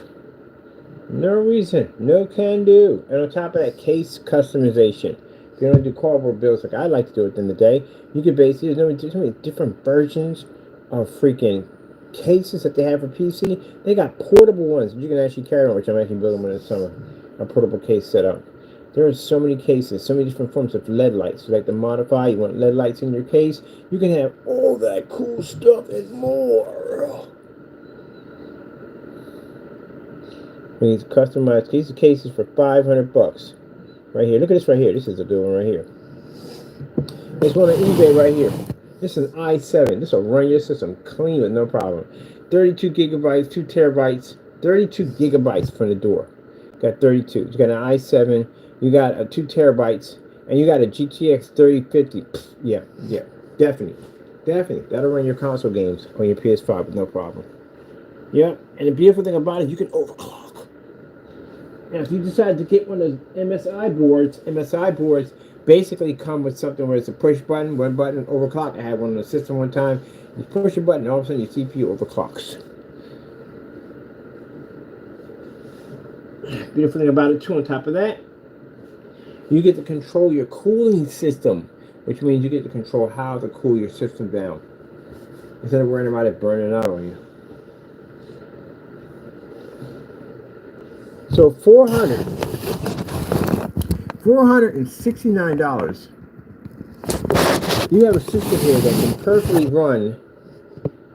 No reason. No can do. And on top of that, case customization. If you don't do cardboard builds like I like to do it in the day, you can basically, there's so many different versions of freaking cases that they have for PC. They got portable ones that you can actually carry on, which I'm actually building one in the summer. A portable case setup. There are so many cases, so many different forms of LED lights. You like to modify, you want LED lights in your case, you can have all that cool stuff and more. These customized cases for 500 bucks. Right here. Look at this right here. This is a good one right here. This one on eBay right here. This is an i7. This will run your system clean with no problem. 32 gigabytes, 2 terabytes, 32 gigabytes from the door. Got 32. You got an i7. You got a 2 terabytes, and you got a GTX 3050. Yeah, definitely. That'll run your console games on your PS5 with no problem. Yeah, and the beautiful thing about it, you can overclock. And if you decide to get one of those MSI boards basically come with something where it's a push button, one button, overclock. I had one on the system one time. You push a button, all of a sudden your CPU overclocks. Beautiful thing about it too, on top of that, you get to control your cooling system, which means you get to control how to cool your system down instead of worrying about it burning out on you. So $469. You have a system here that can perfectly run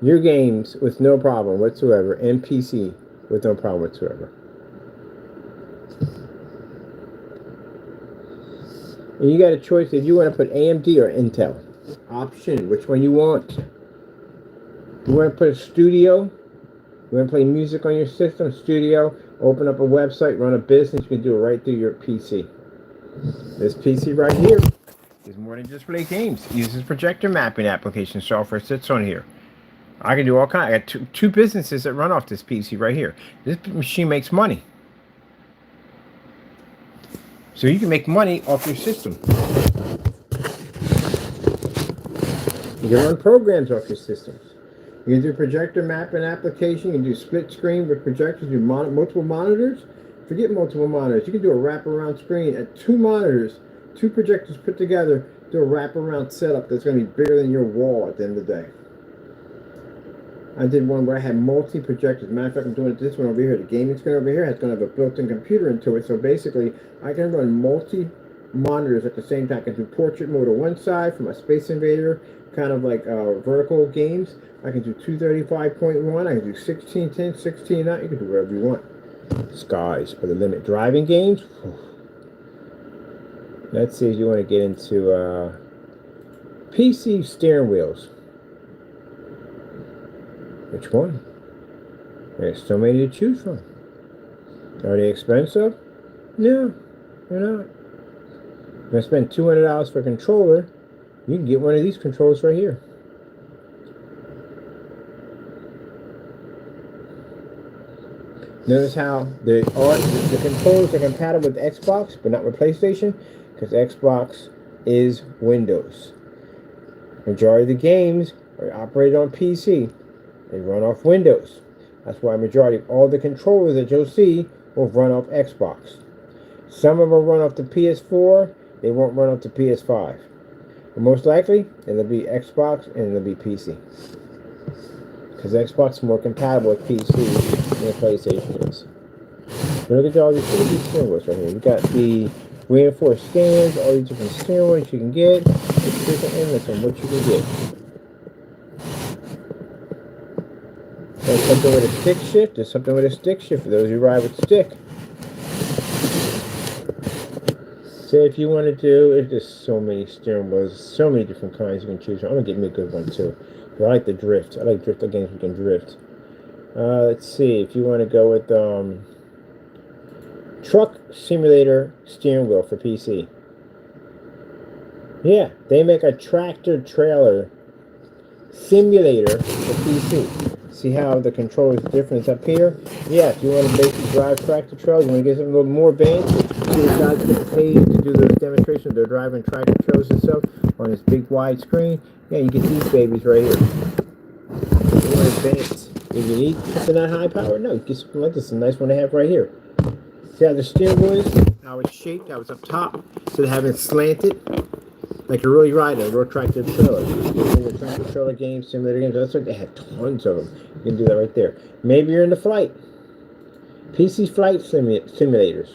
your games with no problem whatsoever, and PC with no problem whatsoever. And you got a choice if you want to put AMD or Intel. Option, which one you want. You want to put a studio? You want to play music on your system, studio, open up a website, run a business, you can do it right through your PC. This PC right here is more than just play games. It uses projector mapping application software, sits on here. I can do all kinds. I got two businesses that run off this PC right here. This machine makes money. So you can make money off your system. You can run programs off your systems. You can do projector mapping application. You can do split screen with projectors. You do multiple monitors. Forget multiple monitors. You can do a wraparound screen at 2 monitors, 2 projectors put together. Do a wraparound setup that's going to be bigger than your wall at the end of the day. I did one where I had multi-projectors. Matter of fact, I'm doing this one over here. The gaming screen over here has going to have a built-in computer into it. So basically, I can run multi monitors at the same time. I can do portrait mode on one side for my Space Invader, kind of like vertical games. I can do 235.1. I can do 1610, 16.9. You can do whatever you want. Skies are the limit. Driving games. Let's see if you want to get into PC steering wheels. Which one? There's so many to choose from. Are they expensive? No, they're not. If I spend $200 for a controller, you can get one of these controllers right here. Notice how the controllers are compatible with Xbox, but not with PlayStation, because Xbox is Windows. Majority of the games are operated on PC. They run off Windows. That's why majority of all the controllers that you'll see will run off Xbox. Some of them will run off the PS4. They won't run off the PS5. But most likely, it'll be Xbox and it'll be PC. Because Xbox is more compatible with PC than the PlayStation is. But look at all these steering wheels right here. You got the reinforced stands, all these different steering wheels you can get. There's different limits on what you can get. There's something with a stick shift. There's something with a stick shift for those who ride with stick. So if you want to do, there's so many steering wheels, so many different kinds you can choose from. I'm going to get me a good one too. But I like the drift. I like drift games we can drift. Let's see, if you want to go with Truck Simulator steering wheel for PC. Yeah, they make a tractor trailer simulator for PC. See how the controller is different up here? Yeah, if you want to basically drive tractor trailers, you want to get something a little more advanced. See the guys get paid to do those demonstrations. They're driving tractor trailers and stuff on this big wide screen. Yeah, you get these babies right here. More advanced. If you need something that high power, no, you get something like this. A nice one to have right here. See how the steering wheel is? How it's shaped, how it's up top. So they have it slanted. Like you're really riding a real tractor trailer. The tractor trailer games, simulator games, that's like they have tons of them. You can do that right there. Maybe you're in the flight. PC flight simulators.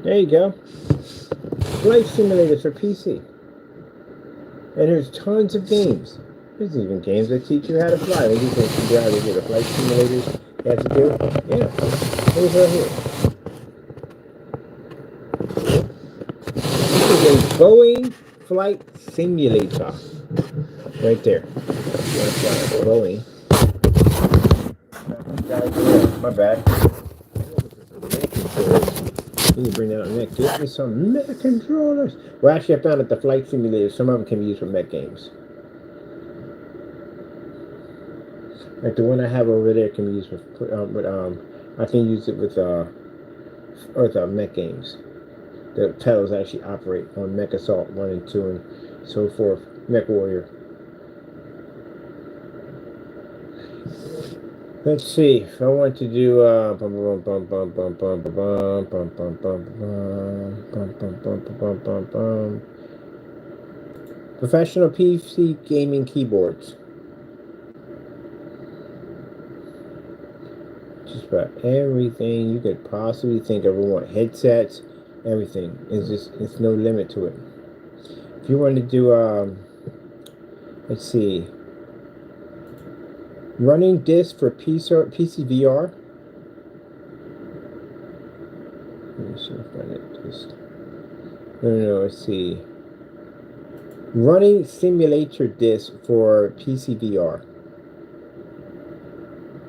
There you go. Flight simulators for PC. And there's tons of games. There's even games that teach you how to fly. Maybe you can figure out the flight simulators you have to do. Yeah. There's right here. This is a Boeing flight simulator. Right there. Boeing. My bad. You can bring that up next. Get me some mech controllers. Well, actually, I found that the flight simulators, some of them can be used for mech games. Like the one I have over there can be used with I can use it with mech games. The titles actually operate on Mech Assault 1 and 2 and so forth. Mech Warrior. Let's see. If I want to do professional PC gaming keyboards. Just about everything you could possibly think of. We want headsets, everything. It's no limit to it. If you want to do let's see. Running disk for PC VR. Let me see if I get this. No, let's see. Running simulator disk for PC VR.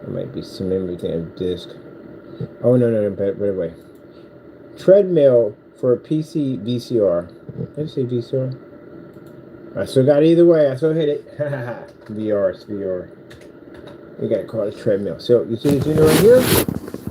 There might be some everything on disk. Oh, no, by the way. Treadmill for PC VCR. Did I say VCR? I still got it either way. I still hit it. VR, it's VR. You gotta call it a treadmill. So you see this unit right here?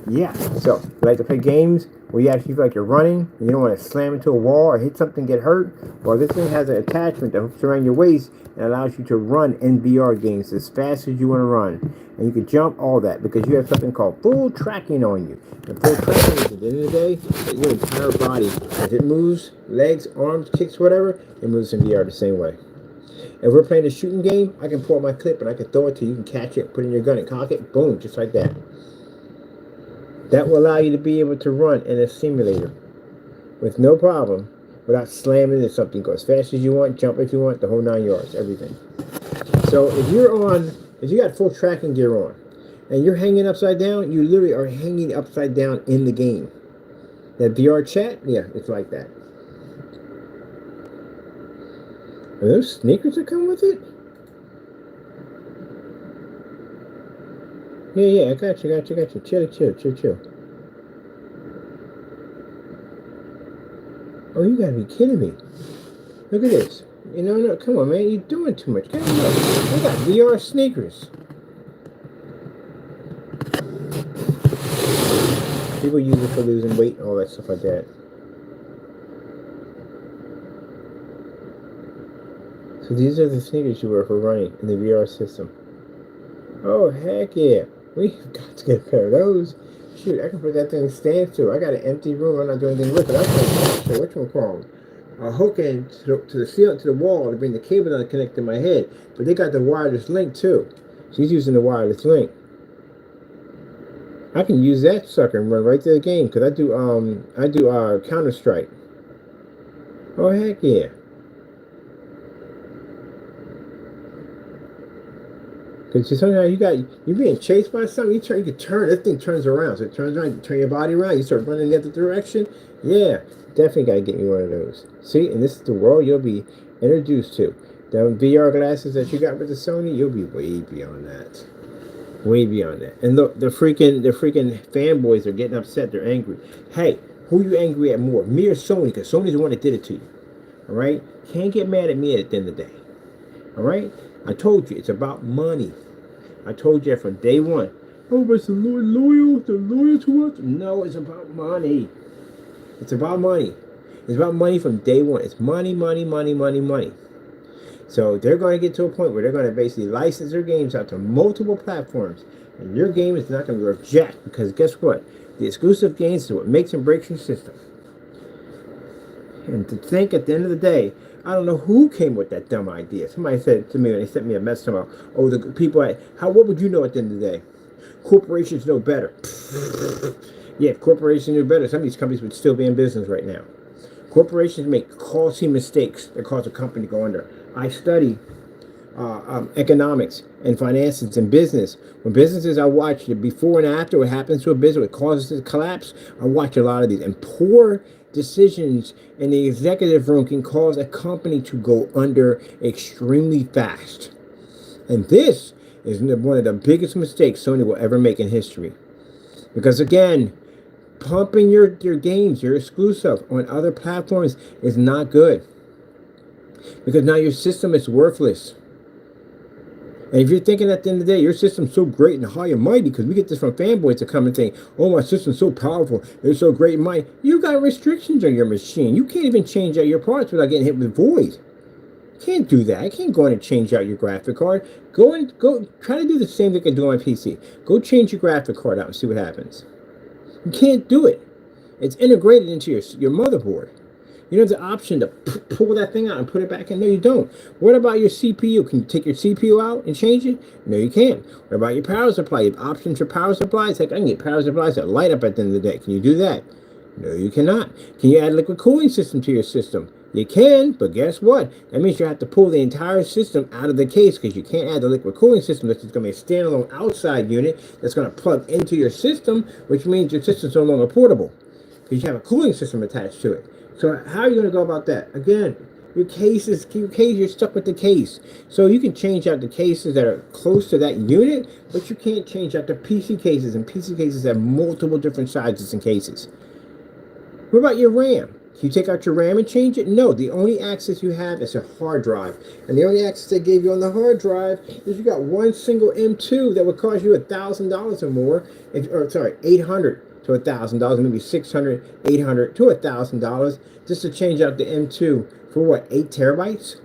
Yeah. So you like to play games where you actually feel like you're running and you don't want to slam into a wall or hit something, get hurt. Well, this thing has an attachment that hooks around your waist and allows you to run in VR games as fast as you want to run. And you can jump, all that, because you have something called full tracking on you. And full tracking is, at the end of the day, that your entire body, as it moves, legs, arms, kicks, whatever, it moves in VR the same way. If we're playing a shooting game, I can pull out my clip and I can throw it to you. You can catch it, put it in your gun and cock it, boom, just like that. That will allow you to be able to run in a simulator. with no problem without slamming into something. Go as fast as you want, jump if you want, the whole 9 yards, everything. So if you got full tracking gear on, and you're hanging upside down, you literally are hanging upside down in the game. That VR chat, yeah, it's like that. Are those sneakers that come with it? Yeah, I got you. Chill. Oh, you gotta be kidding me. Look at this. No, come on, man. You're doing too much. Get on up. I got VR sneakers. People use it for losing weight and all that stuff like that. So these are the sneakers you wear for running in the VR system. Oh, heck yeah. We've got to get a pair of those. Shoot, I can put that thing in standstill. I got an empty room. I'm not doing anything with it. I'm going to which hook in to the ceiling, to the wall to bring the cable down to connect to my head. But they got the wireless link too. She's using the wireless link. I can use that sucker and run right to the game because I do Counter-Strike. Oh, heck yeah. Because sometimes you're being chased by something. You can turn. That thing turns around. So it turns around. You turn your body around. You start running the other direction. Yeah, definitely got to get me one of those. See, and this is the world you'll be introduced to. The VR glasses that you got with the Sony, you'll be way beyond that. Way beyond that. And look, the freaking fanboys are getting upset. They're angry. Hey, who you angry at more, me or Sony? Because Sony's the one that did it to you. All right? Can't get mad at me at the end of the day. All right? I told you, it's about money. I told you from day one. Oh, but it's loyal. They're loyal to us. No, it's about money. It's about money. It's about money from day one. It's money. So they're going to get to a point where they're going to basically license their games out to multiple platforms. And your game is not going to be worth jack because guess what? The exclusive games is what makes and breaks your system. And to think at the end of the day, I don't know who came with that dumb idea. Somebody said to me when they sent me a message about, oh, the people what would you know at the end of the day? Corporations know better. Yeah, if corporations knew better, some of these companies would still be in business right now. Corporations make costly mistakes that cause a company to go under. I study economics and finances and business. When businesses, I watch the before and after what happens to a business, what causes it to collapse. I watch a lot of these. And poor decisions in the executive room can cause a company to go under extremely fast. And this is one of the biggest mistakes Sony will ever make in history. Because again, pumping your games, your exclusive on other platforms is not good. Because now your system is worthless. And if you're thinking at the end of the day, your system's so great and high and mighty, because we get this from fanboys to come and say, oh, my system's so powerful, it's so great and mighty. You got restrictions on your machine. You can't even change out your parts without getting hit with void. You can't do that. I can't go in and change out your graphic card. Go try to do the same thing I can do on my PC. Go change your graphic card out and see what happens. You can't do it. It's integrated into your motherboard. You don't have the option to pull that thing out and put it back in. No, you don't. What about your CPU? Can you take your CPU out and change it? No, you can't. What about your power supply? You have options for power supplies. Like I can get power supplies that light up at the end of the day. Can you do that? No, you cannot. Can you add a liquid cooling system to your system? You can, but guess what? That means you have to pull the entire system out of the case because you can't add the liquid cooling system. That's just going to be a standalone outside unit that's going to plug into your system, which means your system's no longer portable because you have a cooling system attached to it. So how are you going to go about that? Again, you're stuck with the case. So you can change out the cases that are close to that unit, but you can't change out the PC cases, and PC cases have multiple different sizes and cases. What about your RAM? Can you take out your RAM and change it? No, the only access you have is a hard drive. And the only access they gave you on the hard drive is you got one single M2 that would cost you $1,000 or more, $800 to $1,000, maybe $600, $800 to $1,000 just to change out the M2 for what, 8 terabytes?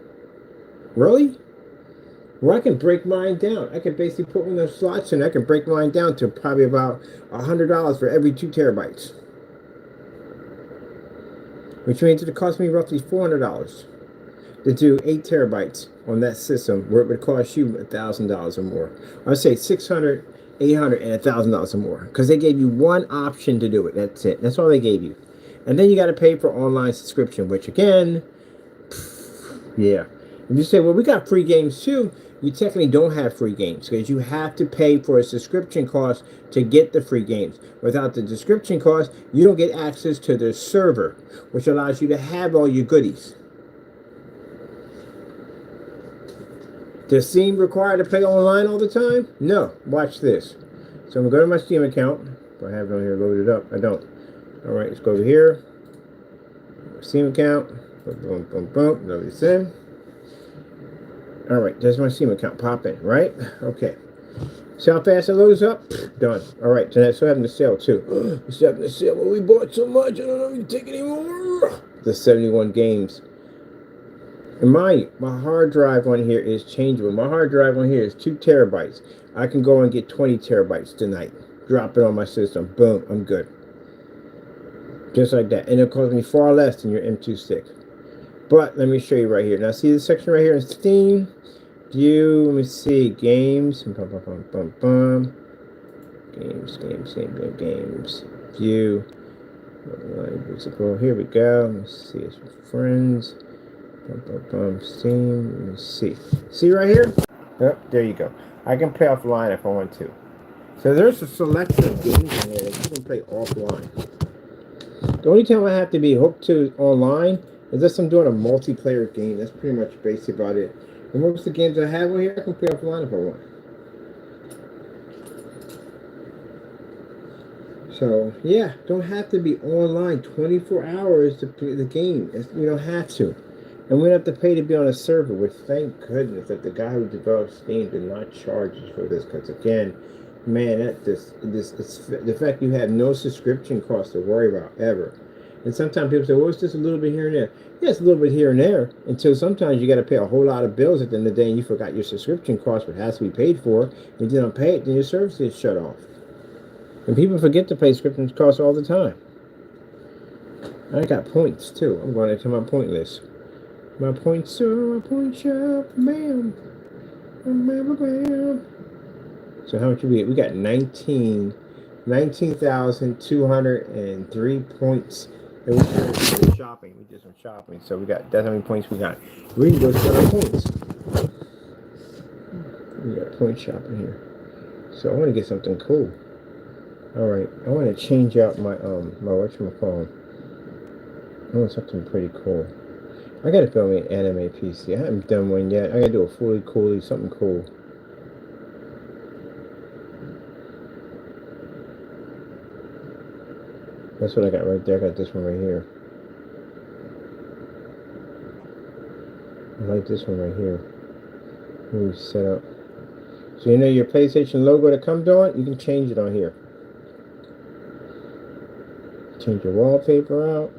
Really? Well, I can break mine down. I can basically put one of those slots in. I can break mine down to probably about $100 for every 2 terabytes. Which means it cost me roughly $400 to do 8 terabytes on that system, where it would cost you $1,000 or more. I'd say $600, $800, and $1,000 or more, because they gave you one option to do it. That's it. That's all they gave you. And then you got to pay for online subscription, which again, yeah. And you say, well, we got free games too. You technically don't have free games because you have to pay for a subscription cost to get the free games. Without the subscription cost, you don't get access to the server, which allows you to have all your goodies. Does Steam require to play online all the time? No. Watch this. So I'm going to go to my Steam account. If I have it on here loaded up. I don't. All right, let's go over here. Steam account. Boom, boom, boom, boom. Load this in. All right, there's my Steam account. Pop in, right? Okay. See how fast it loads up? Done. All right, so that's still having the sale too. It's having the sale. Well, we bought so much, I don't know if we can take any more. The 71 games. And my hard drive on here is changeable. My hard drive on here is 2 terabytes. I can go and get 20 terabytes tonight. Drop it on my system. Boom, I'm good. Just like that. And it'll cost me far less than your M2 stick. But let me show you right here. Now see this section right here in Steam? View, let me see. Games. Bum, bum, bum, bum, bum. Games. View. Here we go. Let's see. It's friends. Steam. Let me see. See right here? Oh, there you go. I can play offline if I want to. So there's a selection of games in here that you can play offline. The only time I have to be hooked to online is if I'm doing a multiplayer game. That's pretty much basically about it. And most of the games I have over here, I can play offline if I want. So, yeah, don't have to be online 24 hours to play the game. You don't have to. And we don't have to pay to be on a server, which thank goodness that the guy who developed Steam did not charge us for this. Because again, man, it's the fact you have no subscription cost to worry about ever. And sometimes people say, well, it's just a little bit here and there. Yeah, it's a little bit here and there until sometimes you got to pay a whole lot of bills at the end of the day and you forgot your subscription cost, but has to be paid for. If you don't pay it, then your service is shut off. And people forget to pay subscription costs all the time. I got points too. I'm going into my point list. My points are my point shop, bam. Bam. So how much we get? We got 19,203 points. And we did shopping. We did some shopping. So we got, that's how many points we got. We can go spend our points. We got point shopping here. So I want to get something cool. Alright, I want to change out my whatchamacallit. I want something pretty cool. I gotta film an anime PC. I haven't done one yet. I gotta do a fully coolly, something cool. That's what I got right there. I got this one right here. I like this one right here. Let me set up. So you know your PlayStation logo that comes on, you can change it on here. Change your wallpaper out.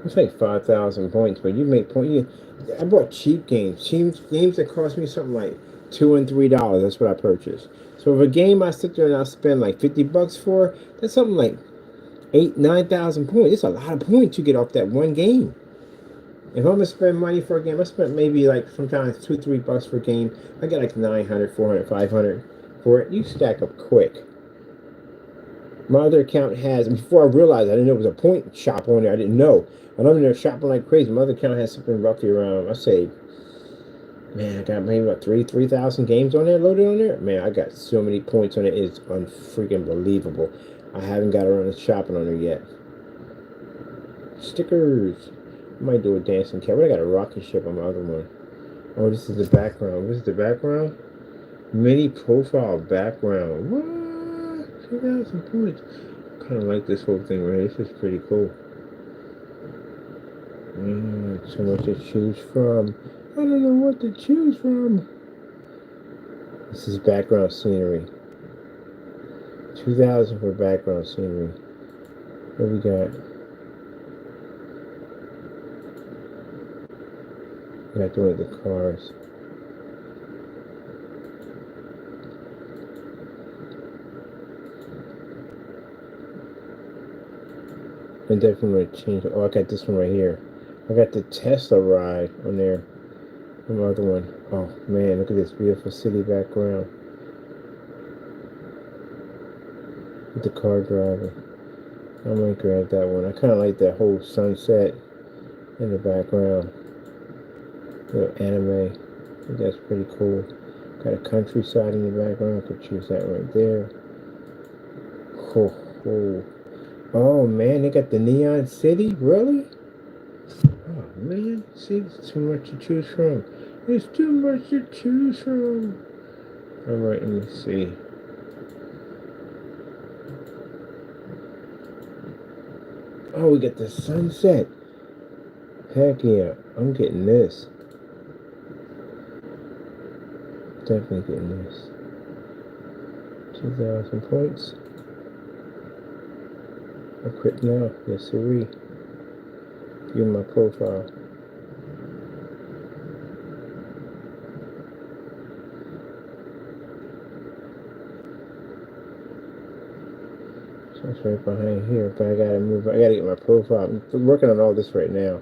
It's like 5,000 points, but you make points. I bought cheap games. Games that cost me something like $2 and $3. That's what I purchased. So if a game I sit there and I spend like $50 for, that's something like 9,000 points. It's a lot of points you get off that one game. If I'm gonna spend money for a game, I spent maybe like sometimes $2-3 for a game. I get like 900, 400, 500 for it. You stack up quick. My other account has, before I realized, I didn't know it was a point shop on there. I didn't know. And I'm in there shopping like crazy. My other account has something roughly around, I say, man, I got maybe about 3,000 games on there, loaded on there. Man, I got so many points on it. It's unfreaking believable. I haven't got around to shopping on there yet. Stickers. I might do a dancing cat. But I got a rocket ship on my other one. Oh, this is the background. This is the background? Mini profile background. What? 2,000 points. I kind of like this whole thing right here. This is pretty cool. So much to choose from. I don't know what to choose from. This is background scenery. 2,000 for background scenery. What we got? We got one of the cars. I definitely want to change it. Oh, I got this one right here. I got the Tesla ride on there. And my other one. Oh man, look at this beautiful city background. With the car driving. I might grab that one. I kind of like that whole sunset in the background. Little anime. I think that's pretty cool. Got a countryside in the background. Could choose that right there. Ho ho. Oh man, they got the Neon City? Really? Oh man, see, there's too much to choose from. There's too much to choose from. Alright, let me see. Oh, we got the sunset. Heck yeah, I'm getting this. Definitely getting this. 2,000 points. I'll quit now. Yes, sirree. View my profile. So it's right behind here, but I gotta move. I gotta get my profile. I'm working on all this right now.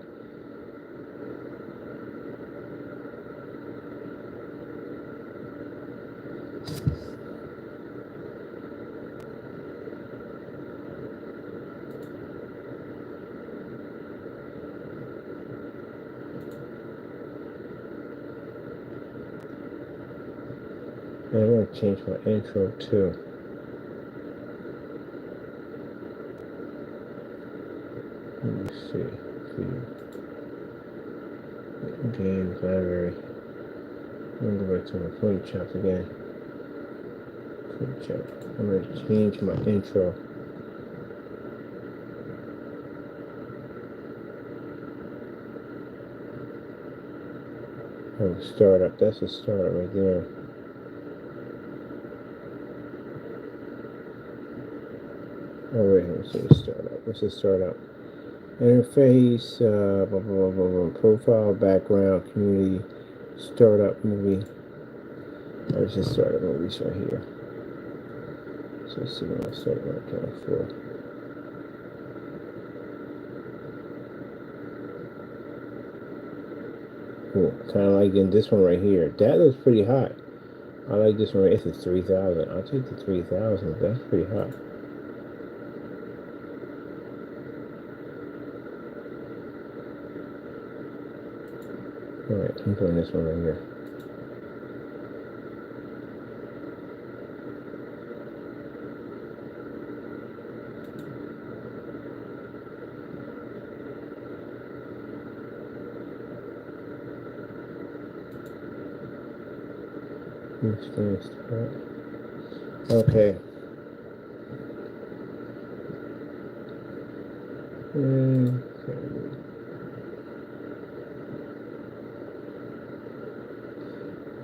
And I'm gonna change my intro too. Let me see. Games library. I'm gonna go back to my point shop again. Point shop. I'm gonna change my intro. Oh, startup. That's a startup right there. Oh wait, let me see the startup. What's the startup? Interface, blah, blah, blah, blah, profile, background, community, startup movie. There's the startup movies right here. So let's see what I started working on for. Cool. Kind of like in this one right here. That looks pretty hot. I like this one. It's a 3,000. I'll take the 3,000. That's pretty hot. Alright, I'm doing this one right here. Okay.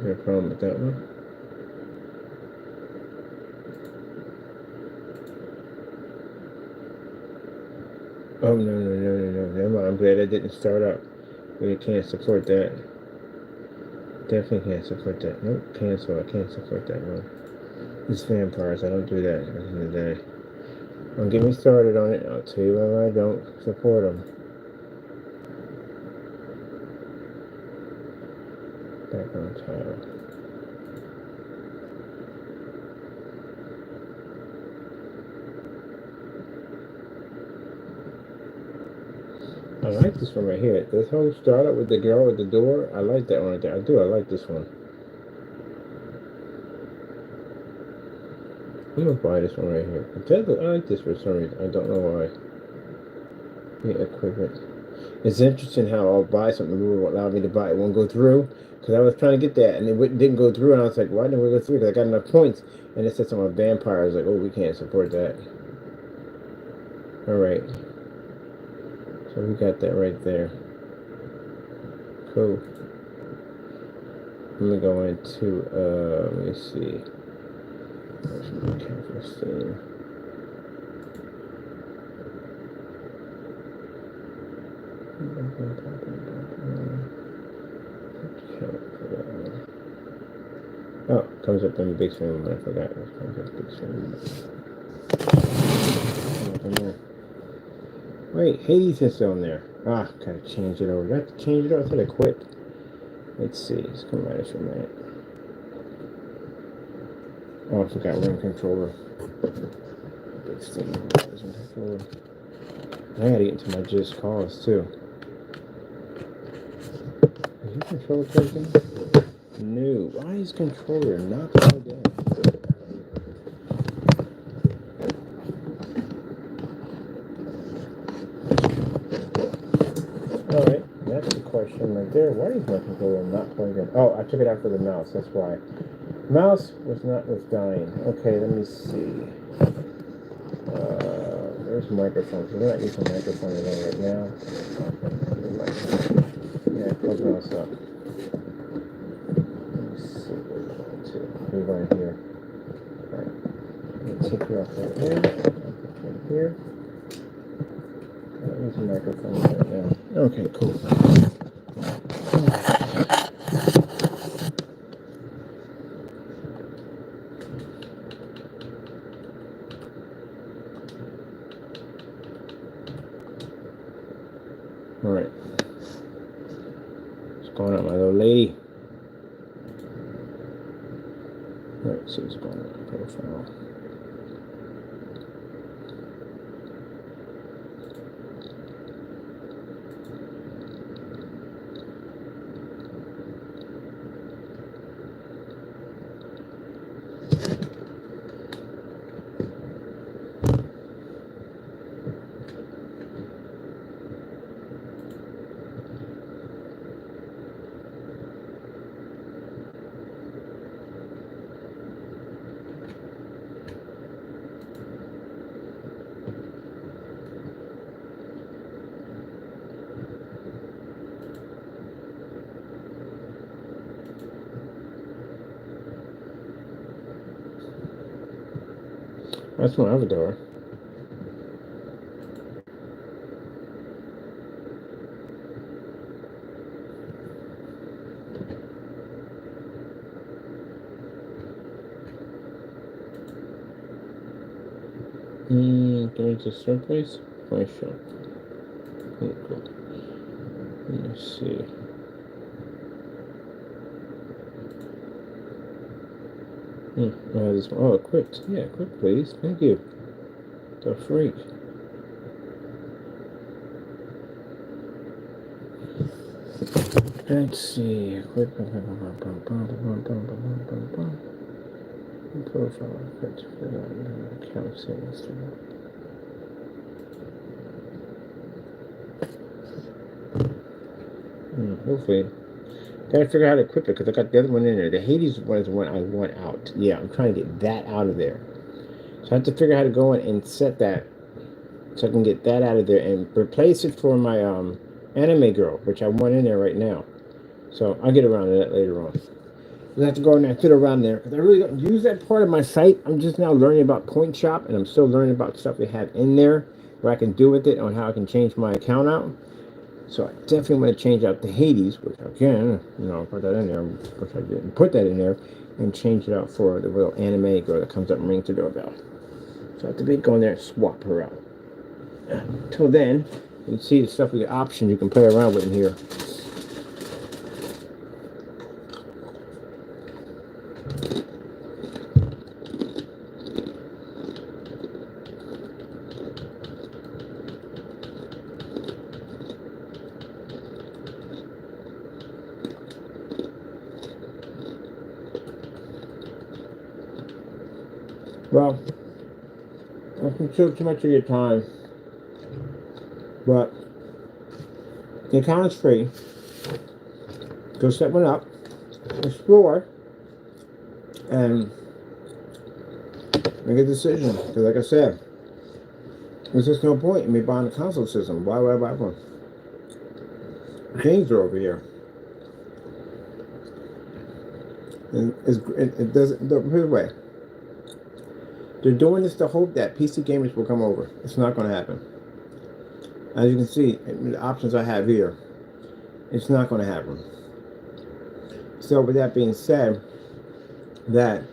No problem with that one. Oh, no. Never mind. I'm glad I didn't start up. We can't support that. Definitely can't support that. Nope, cancel. I can't support that one. It's vampires. I don't do that at the end of the day. Don't get me started on it. I'll tell you why I don't support them. Background title. I like this one right here. This whole startup with the girl with the door. I like that one right there. I do. I like this one. I'm gonna buy this one right here. I like this for some reason. I don't know why. Yeah, equipment. It's interesting how I'll buy something the Lord will allow me to buy. It won't go through because I was trying to get that and it didn't go through. And I was like, why didn't we go through? Because I got enough points. And it said something about vampires. Like, oh, we can't support that. All right. So we got that right there. Cool. Let me go into, let me see. Oh, comes up in the big screen. I forgot. It comes up big screen. Wait, Hades is still in there. Ah, gotta change it over. Do I have to change it over? I thought I quit. Let's see. Let's come at us for a minute. Oh, I forgot we're in controller. I gotta get into my just cause too. Is your controller plugged in? No. Why is controller not plugged in? Alright, that's the question right there. Why is my controller not plugged in? Oh, I took it out for the mouse, that's why. Mouse was dying. Okay, let me see. There's microphones. We're not using microphone right now. Yeah, plug the mouse up. Let me see what we're going to. We're going here. Alright. Let me take you off right here. I'll put you in here. I'm not using microphone right now. Okay, cool. Alright. What's going on, my little lady? Alright, so what's going on? Profile. That's my other door. Can we just start, please? My show. Cool. Let me see. Oh, quick. Yeah, quick, please. Thank you. The freak. Let's see. Quick. Profile. Account settings. Hopefully. Gotta figure out how to equip it because I got the other one in there. The Hades one is the one I want out. Yeah, I'm trying to get that out of there. So I have to figure out how to go in and set that so I can get that out of there and replace it for my anime girl, which I want in there right now. So I'll get around to that later on. I have to go in there and fiddle around there because I really don't use that part of my site. I'm just now learning about Point Shop and I'm still learning about stuff they have in there, what I can do with it, on how I can change my account out. So I definitely want to change out the Hades, which again, put that in there. Of course, I didn't put that in there, and change it out for the little anime girl that comes up and rings the doorbell. So I have to go in there and swap her out. Until then, you can see the stuff with the options you can play around with in here. Well, I can took too much of your time, but the account is free. Go set one up, explore, and make a decision. Because like I said, there's just no point in me buying a console system. Why would I buy one? The games are over here. And it doesn't, put it away. They're doing this to hope that PC gamers will come over. It's not going to happen. As you can see, the options I have here, it's not going to happen. So with that being said, that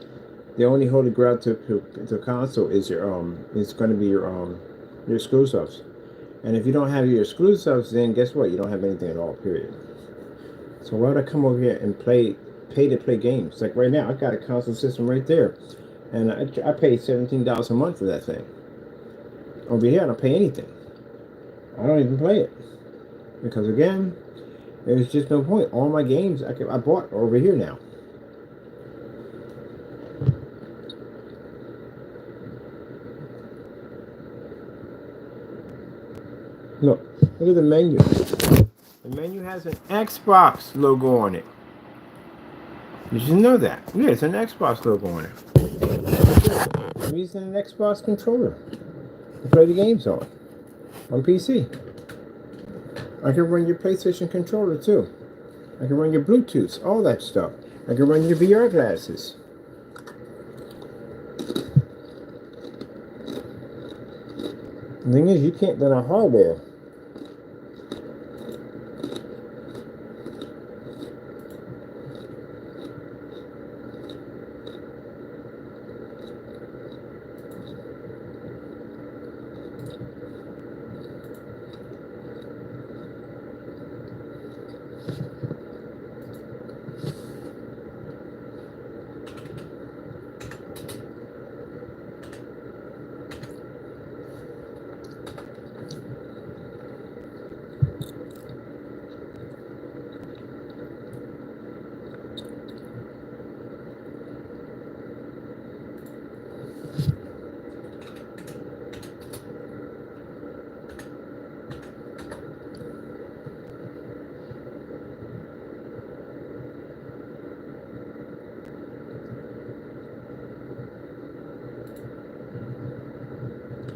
the only holy grail to console is it's going to be your exclusives. And if you don't have your exclusives, then guess what? You don't have anything at all, period. So why would I come over here and pay to play games? Like right now, I got a console system right there. And I pay $17 a month for that thing. Over here, I don't pay anything. I don't even play it. Because again, there's just no point. All my games I bought are over here now. Look at the menu. The menu has an Xbox logo on it. Did you know that? Yeah, it's an Xbox logo on it. I'm using an Xbox controller to play the games on PC. I can run your PlayStation controller too. I can run your Bluetooth, all that stuff. I can run your VR glasses. The thing is, you can't run a hardware.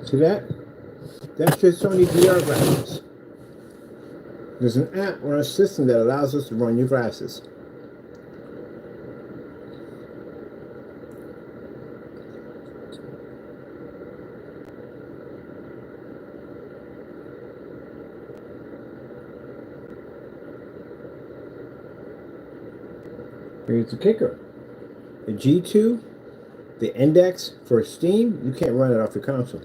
See that? That's just Sony VR glasses. There's an app or a system that allows us to run your glasses. Here's the kicker. The G2, the index for Steam, you can't run it off your console.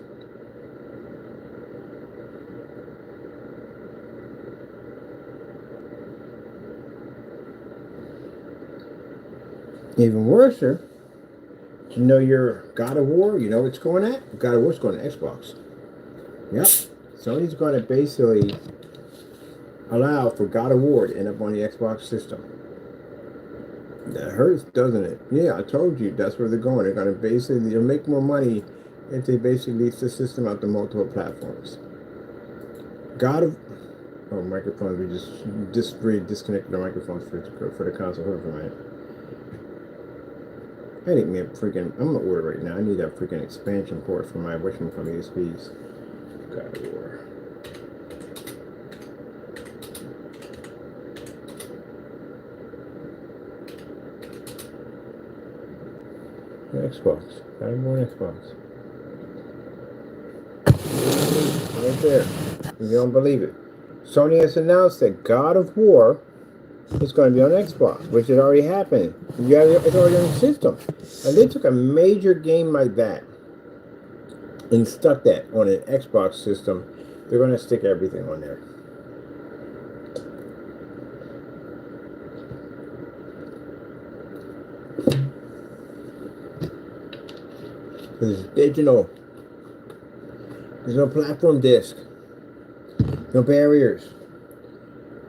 Even worse, you know your God of War, you know what's going at? God of War's going to Xbox. Yep. Sony's going to basically allow for God of War to end up on the Xbox system. That hurts, doesn't it? Yeah, I told you that's where they're going. They're going to basically, they'll make more money if they basically lease the system out to multiple platforms. Oh, microphones, we just disconnected the microphones for the console. Hold on for a minute. I need me a freaking, I'm gonna order right now. I need a freaking expansion port for my whatchamacallit USBs. God of War. Xbox. I have more Xbox. Right there. You don't believe it. Sony has announced that God of War is going to be on Xbox, which had already happened. It's already on the system. And they took a major game like that and stuck that on an Xbox system. They're going to stick everything on there. It's digital. There's no platform disc. No barriers.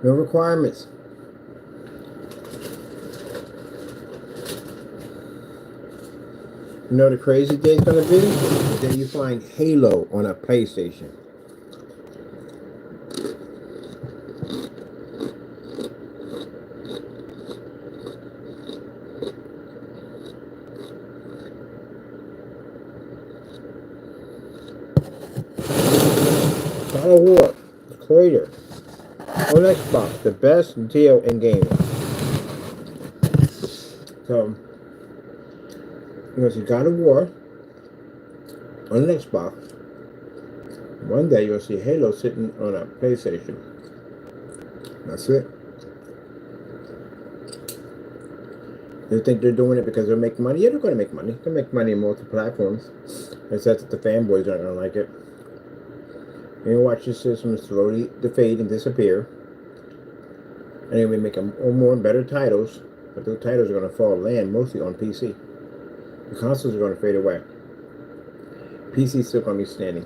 No requirements. You know the crazy day is going to be? The day you find Halo on a PlayStation. God of War, the creator, on Xbox, the best deal in gaming. So, you're going to see God of War on an Xbox. One day you'll see Halo sitting on a PlayStation. That's it. They think they're doing it because they're making money? Yeah, they're going to make money. They'll make money on multiple platforms. It's that the fanboys aren't going to like it. You're going to watch the system slowly fade and disappear. And then we make more and better titles. But those titles are going to fall land mostly on PC. The consoles are going to fade away. PC's still going to be standing.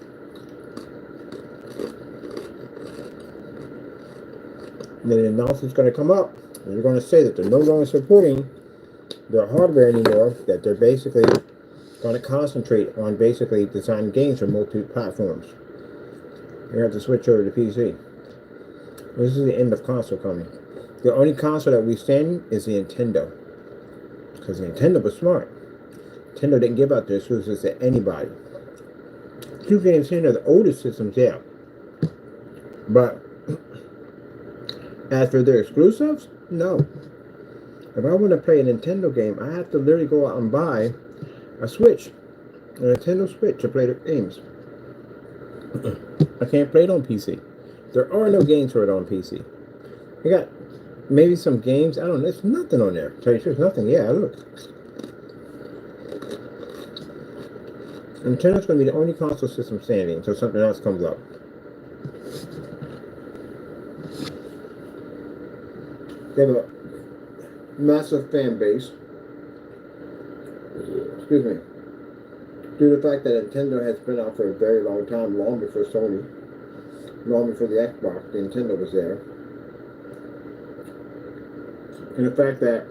And then the announcement's going to come up, and they're going to say that they're no longer supporting their hardware anymore, that they're basically going to concentrate on basically designing games for multi-platforms. You have to switch over to PC. This is the end of console coming. The only console that we stand is the Nintendo. Because Nintendo was smart. Nintendo didn't give out their exclusives to anybody. You can't say the oldest systems, yeah. But as for their exclusives, no. If I want to play a Nintendo game, I have to literally go out and buy a Switch. A Nintendo Switch to play the games. I can't play it on PC. There are no games for it on PC. I got maybe some games. I don't know. There's nothing on there. Tell you the truth, nothing. Yeah, look. Nintendo's going to be the only console system standing until something else comes up. They have a massive fan base. Excuse me. Due to the fact that Nintendo has been out for a very long time, long before Sony, long before the Xbox, Nintendo was there. And the fact that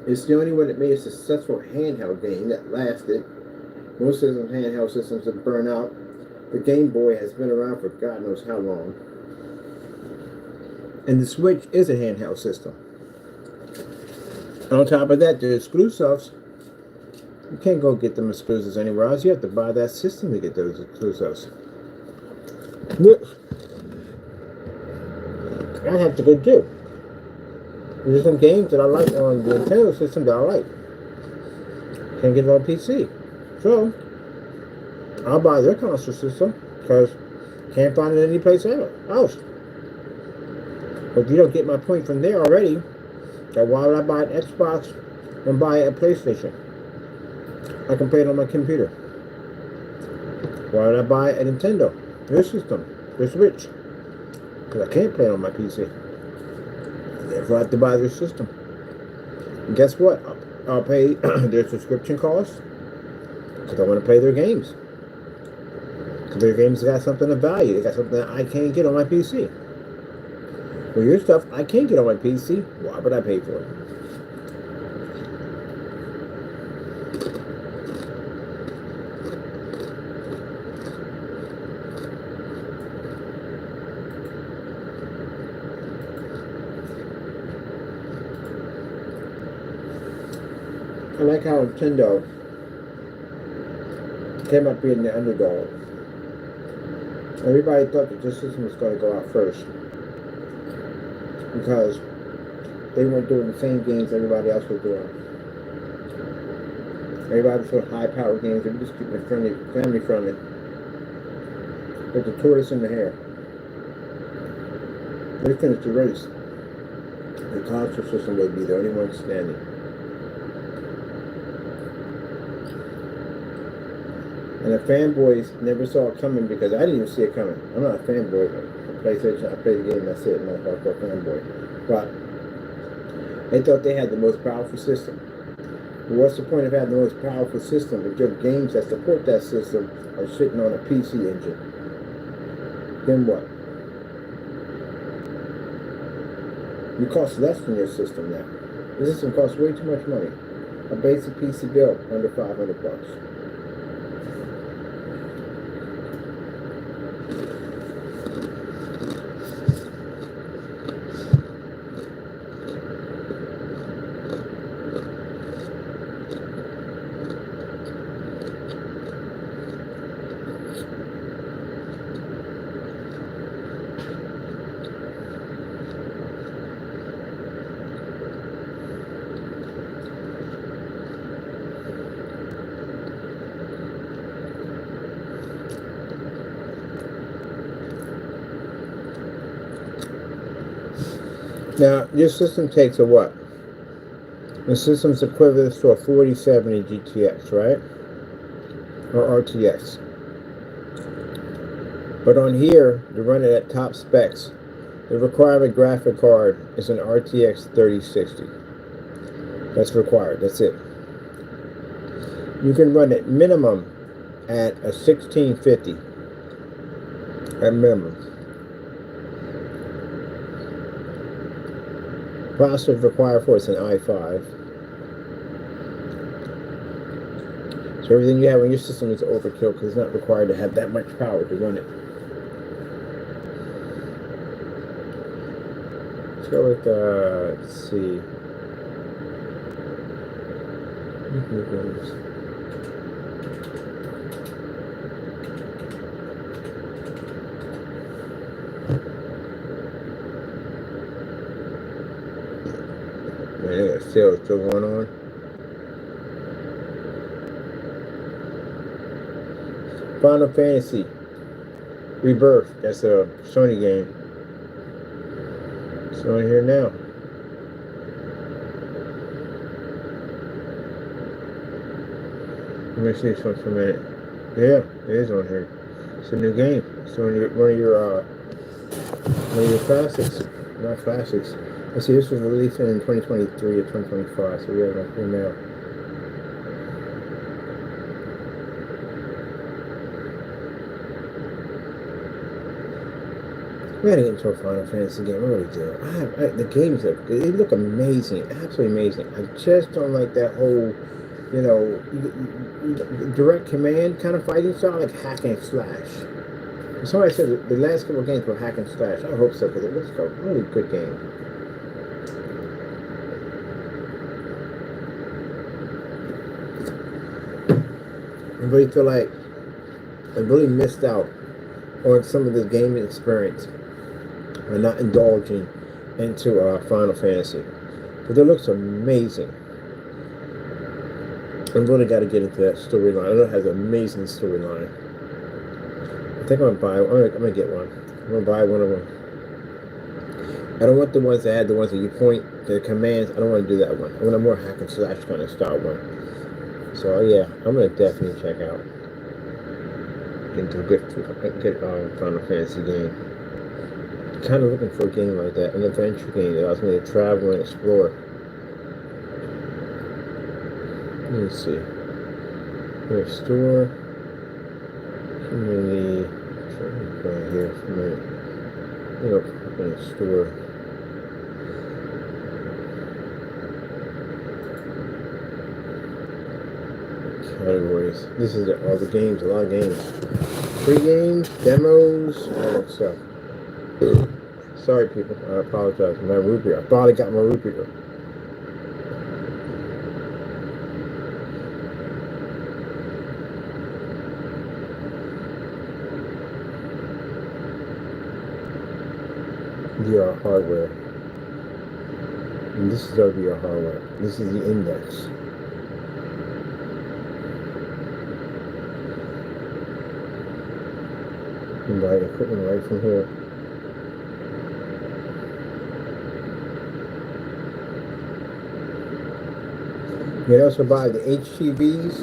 it's the only one that made a successful handheld game that lasted. Most systems, handheld systems, have burned out. The Game Boy has been around for God knows how long. And the Switch is a handheld system. On top of that, the exclusives, you can't go get them exclusives anywhere else. You have to buy that system to get those exclusives. I have to go do. There's some games that I like on the Nintendo system that I like. Can't get it on PC. So, I'll buy their console system because can't find it any place else. But you don't get my point from there already. That why would I buy an Xbox and buy a PlayStation? I can play it on my computer. Why would I buy a Nintendo? Their system, their Switch. Because I can't play it on my PC. Therefore I have to buy their system. And guess what? I'll pay their subscription costs because I want to play their games. Because their games got something of value. They got something that I can't get on my PC. Well, your stuff I can't get on my PC. Why would I pay for it? I like how Nintendo came up being the underdog. Everybody thought that this system was going to go out first because they weren't doing the same games everybody else was doing. Everybody was doing high-powered games. They were just keeping it friendly, family-friendly. With the tortoise in the hare. They finished the race. The console system would be the only one standing. And the fanboys never saw it coming because I didn't even see it coming. I'm not a fanboy, but PlayStation, I play the game, that's it. I'm not a hardcore fanboy. But they thought they had the most powerful system. Well, what's the point of having the most powerful system if your games that support that system are sitting on a PC engine? Then what? You cost less than your system now. This system costs way too much money. A basic PC build under $500. Now, your system takes a what? The system's equivalent to a 4070 GTX, right? Or RTX. But on here, to run it at top specs, the requirement graphic card is an RTX 3060. That's required, that's it. You can run it minimum at a 1650. At minimum. Processor required for it's an i5. So everything you have on your system is overkill because it's not required to have that much power to run it. Let's go with, let's see. Man, that sale still going on. Final Fantasy Rebirth. That's a Sony game. It's on here now. Let me see this one for a minute. Yeah, it is on here. It's a new game. It's one of your classics. Not classics. Let's see, this was released in 2023 or 2025, so we have it here now. I gotta get into a Final Fantasy game. I really do. The games they look amazing, absolutely amazing. I just don't like that whole, direct command kind of fighting style, like hack and slash. Somebody said the last couple of games were hack and slash. I hope so because it looks like a really good game. I really feel like I really missed out on some of the gaming experience by not indulging into Final Fantasy. But it looks amazing. I'm really got to get into that storyline. I know it has an amazing storyline. I think I'm gonna get one. I'm gonna buy one of them. I don't want the ones that had the ones that you point the commands. I don't want to do that one. I want a more hack and slash kind of style one. So yeah, I'm gonna definitely check out into a good Final Fantasy game. Kind of looking for a game like that, an adventure game that allows me to travel and explore. Let me see. There's store. Community. Right here for a minute. In a store. Categories. This is all the games, a lot of games. Free games, demos, all that stuff. Sorry people, I apologize. My root beer. I thought I got my root beer. VR hardware. And this is our VR hardware. This is the index. You can buy the equipment right from here. You can also buy the HTVs.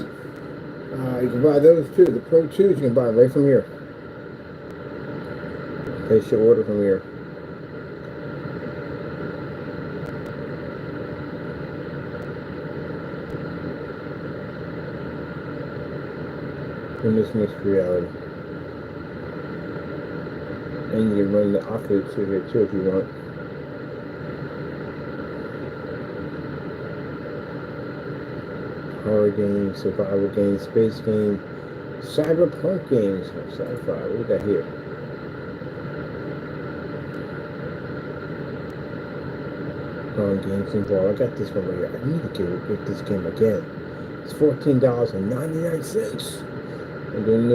You can buy those too. The Pro 2s you can buy right from here. Place your order from here. In this mixed reality. And you can run the Oculus through here too if you want. Horror games, survival games, space game, cyberpunk games, sci-fi. What do we got here? Games involved. I got this one right here. I need to get this game again. It's $14.99. And then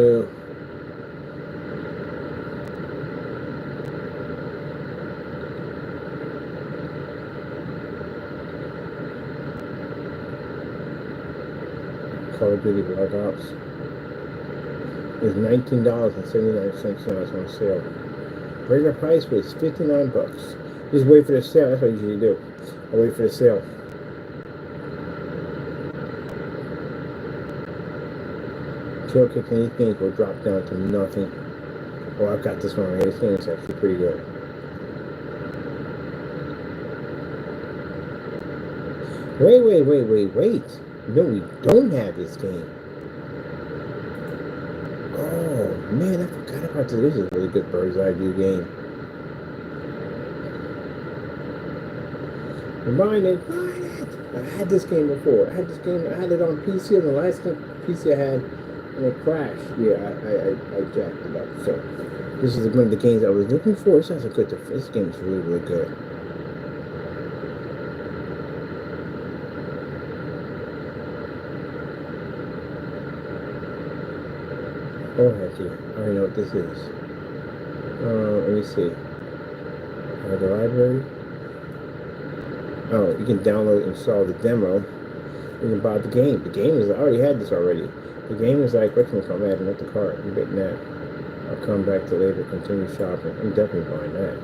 Call of Duty Black Ops is $19.79 now. It's on sale. Regular price was $59. Just wait for the sale. That's what I usually do. I wait for the sale. Kill Kick anything will drop down to nothing. Oh, I've got this one right here. This game is actually pretty good. Wait. No, we don't have this game. Oh, man, I forgot about this. This is a really good bird's eye view game. I'm buying it. Buying it. I had this game before. I had this game. I had it on PC. And the last PC I had, and it crashed. Yeah, I jacked it up. So this is one of the games I was looking for. This has a good. This game is really really good. Oh heck yeah! I already know what this is. Let me see. The library. Oh, you can download and install the demo. You can buy the game. The game is I already had this already. The game is like whatchamacallit, man, not the card. You bet that. I'll come back to later, continue shopping. I'm definitely buying that.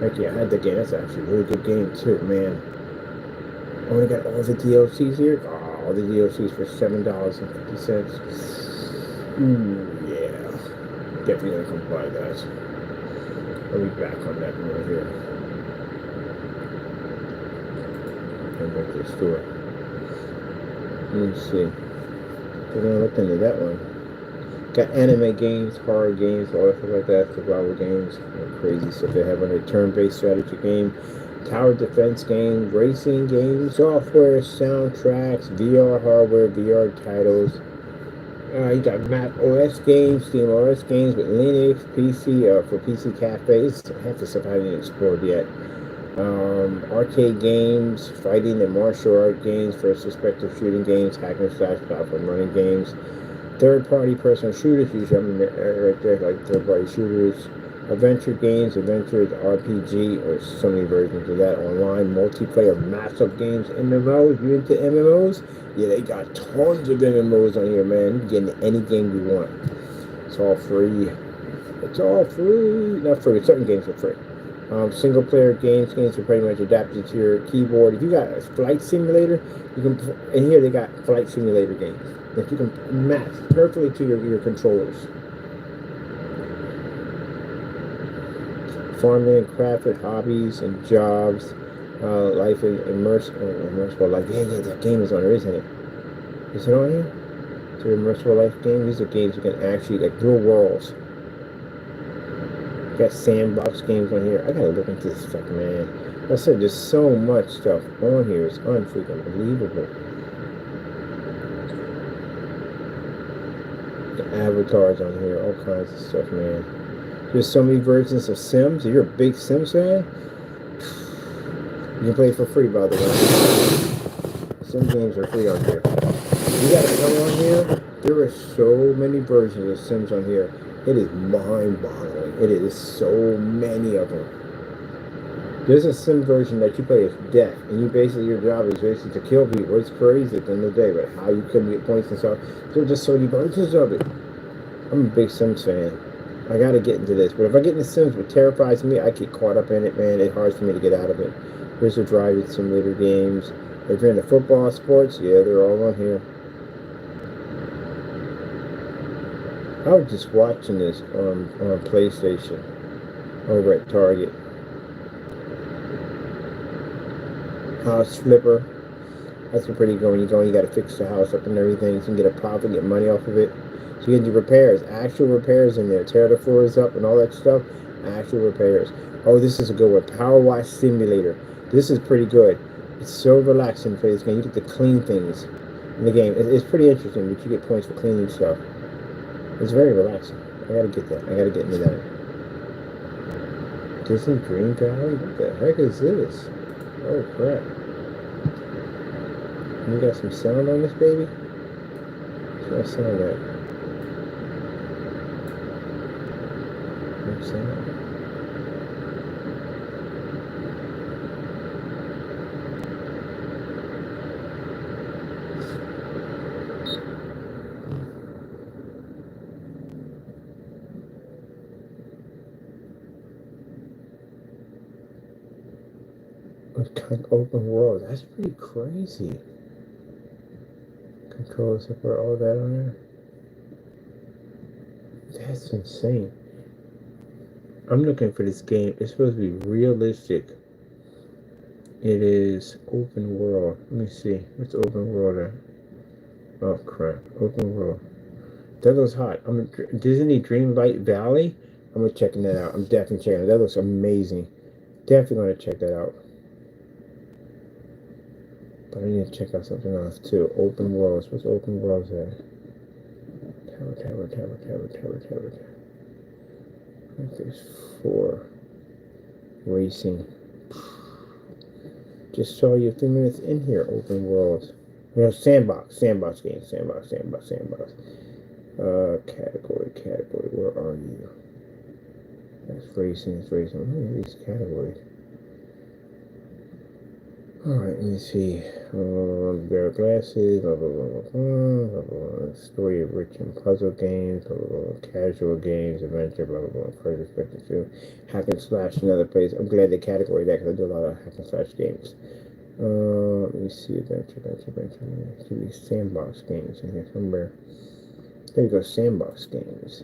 Heck yeah, I had the game. That's actually a really good game too, man. I only got all the DLCs here. Oh, all the DLCs for $7.50. Yeah. Definitely gonna come buy that. I'll be back on that one right here. Come back to the store. Let me see. We're gonna look into that one. Got anime games, horror games, all that stuff like that, survival games, crazy stuff they have on a turn-based strategy game, tower defense game, racing games, software, soundtracks, VR hardware, VR titles. You got Mac OS games, Steam OS games with Linux, PC for PC cafes. Half the stuff I haven't explored yet. Arcade games, fighting and martial art games, first perspective shooting games, hack and slash platform running games, third-party personal shooters, usually I'm right there, like third-party shooters, adventure games, adventures, RPG, or so many versions of that, online, multiplayer, massive games, MMOs, you into MMOs? Yeah, they got tons of MMOs on here, man. You can get into any game you want. It's all free. It's all free. Not free, certain games are free. Single player games are pretty much adapted to your keyboard. If you got a flight simulator, you can. And here they got flight simulator games that you can match perfectly to your controllers. Farming and crafting, hobbies and jobs, life and immersive life. Yeah, that game is on there, isn't it? Is it on here? It's an immersive life game. These are games you can actually like real worlds. Got sandbox games on here. I gotta look into this stuff, man. Like I said, there's so much stuff on here. It's unfreaking believable. The avatars on here, all kinds of stuff, man. There's so many versions of Sims. If you're a big Sims fan, you can play it for free, by the way. Some games are free on here. You gotta come on here. There are so many versions of Sims on here. It is mind-boggling. It is so many of them. There's a sim version that you play as death, and you basically your job is basically to kill people. It's crazy at the end of the day, but how you can get points and stuff. There's just so many versions of it. I'm a big Sims fan. I gotta get into this, but if I get into Sims, what terrifies me, I get caught up in it, man. It's hard for me to get out of it. Here's the driving simulator games. If you're into football sports, yeah, they're all on here. I was just watching this on PlayStation over at Target. House flipper. That's a pretty good when you go and you got to fix the house up and everything. So you can get a profit, get money off of it. So you can do repairs, actual repairs in there. Tear the floors up and all that stuff. Actual repairs. Oh, this is a good one. Power wash simulator. This is pretty good. It's so relaxing for this game. You get to clean things in the game. It's pretty interesting, but you get points for cleaning stuff. It's very relaxing. I gotta get that. I gotta get into that. Disney Dream Valley? What the heck is this? Oh crap. You got some sound on this baby? What's that sound at? No sound. Kind of open world. That's pretty crazy. Controls for all that on there. That's insane. I'm looking for this game. It's supposed to be realistic. It is open world. Let me see. What's open world at? Oh crap. Open world. That looks hot. Disney Dreamlight Valley. I'm checking that out. I'm definitely checking it. That looks amazing. Definitely gonna check that out. But I need to check out something else too. Open worlds. What's open worlds at? Tower. I think there's 4. Racing. Just saw you a few minutes in here. Open worlds. No, sandbox game. Sandbox. Category. Where are you? That's racing. What are these categories? Alright, let me see. Bear glasses, story of rich and puzzle games, casual games, adventure, crazy spectacle, hack and slash, another place. I'm glad they categorized that because I do a lot of hack and slash games. Let me see, adventure. See these sandbox games in here somewhere. There you go, sandbox games.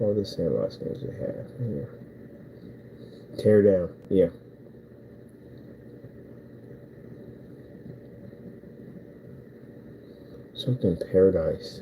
All the sandbox games you have here. Tear down, yeah. Something paradise.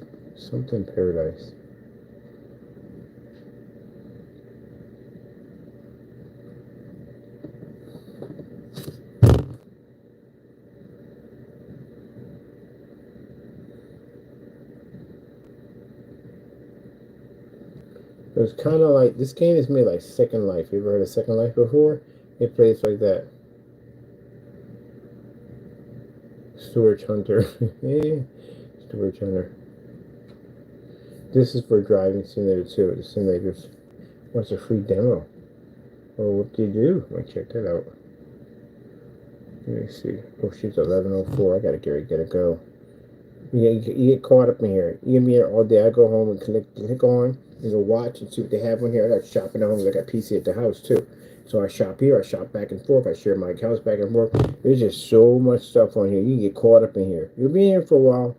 It was kind of like, this game is made like Second Life. You ever heard of Second Life before? It plays like that. Storage Hunter. Storage Hunter. This is for driving simulator too. The simulators wants a free demo. Well, what do you do? I'll check that out. Let me see. Oh, she's 11:04. I gotta go. You get caught up in here. You can be here all day. I go home and click on and go watch and see what they have on here. I got shopping at home. I got PC at the house too. So I shop here. I shop back and forth. I share my accounts back and forth. There's just so much stuff on here. You can get caught up in here. You'll be in here for a while.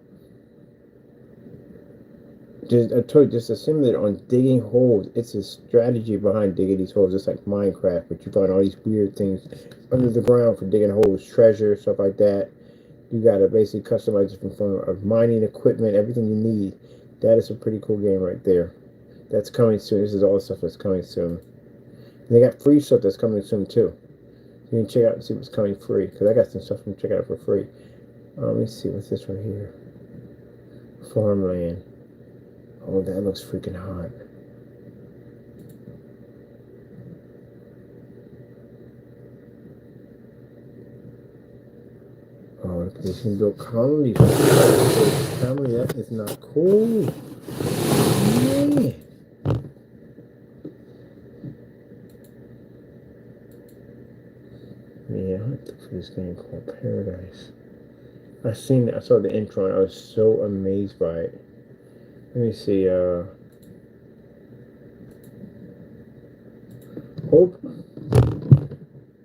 I told you, just a simulator on digging holes. It's a strategy behind digging these holes. It's like Minecraft, but you find all these weird things under the ground for digging holes, treasure, stuff like that. You gotta basically customize different form of mining equipment, everything you need. That is a pretty cool game right there. That's coming soon. This is all the stuff that's coming soon. And they got free stuff that's coming soon too. You can check out and see what's coming free. Because I got some stuff you can check out for free. Let me see, what's this right here? Farmland. Oh, that looks freaking hot. Oh, they can build colonies. Family, that is not cool. Man. Yeah, I have to look for this game called Paradise. I saw the intro and I was so amazed by it. Let me see, Hope.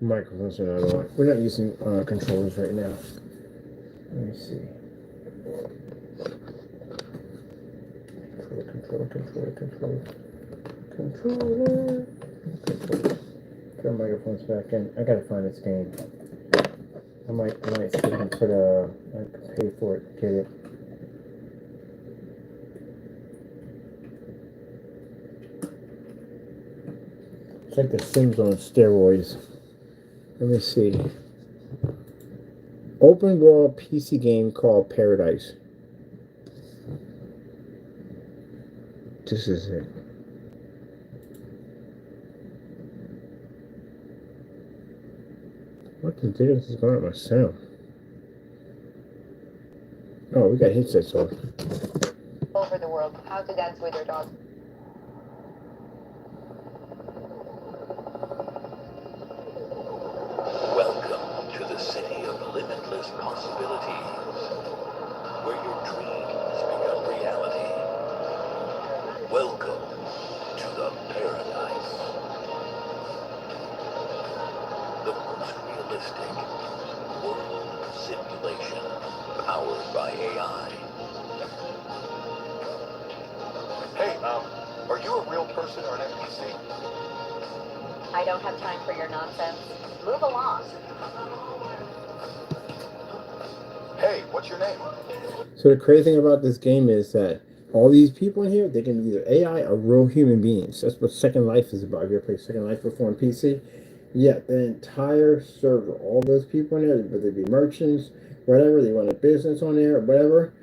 Microphones are not on. We're not using controllers right now. Let me see. Controller. Put the microphones back in. I gotta find this game. I might see if I can pay for it, get it. It's like The Sims on steroids. Let me see. Open world PC game called Paradise. This is it. What the difference is going on with my sound? Oh, we got headsets on. Over the world, how to dance with your dog. Welcome to the city of limitless possibilities, where your dreams become reality. Welcome to the paradise. The most realistic world simulation powered by AI. Hey, are you a real person or an NPC? I don't have time for your nonsense. Move along. Hey, what's your name? So the crazy thing about this game is that all these people in here, they can be either AI or real human beings. That's what Second Life is about. If you ever play Second Life before on PC, Yeah, the entire server, all those people in there, whether they be merchants, whatever, they run a business on there, whatever,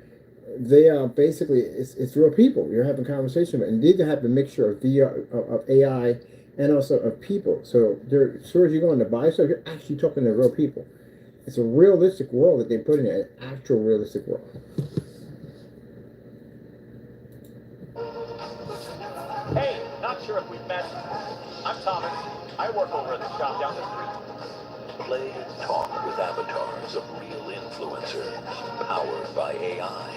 they are basically it's real people. You're having conversation with, and these have a mixture of VR of AI and also of people. So they're as soon as you go in to buy stuff, you're actually talking to real people. It's a realistic world that they put in there, an actual realistic world. Hey, not sure if we've met. I'm Thomas. I work over at the shop down the street. Play and talk with avatars of real influencers, powered by AI.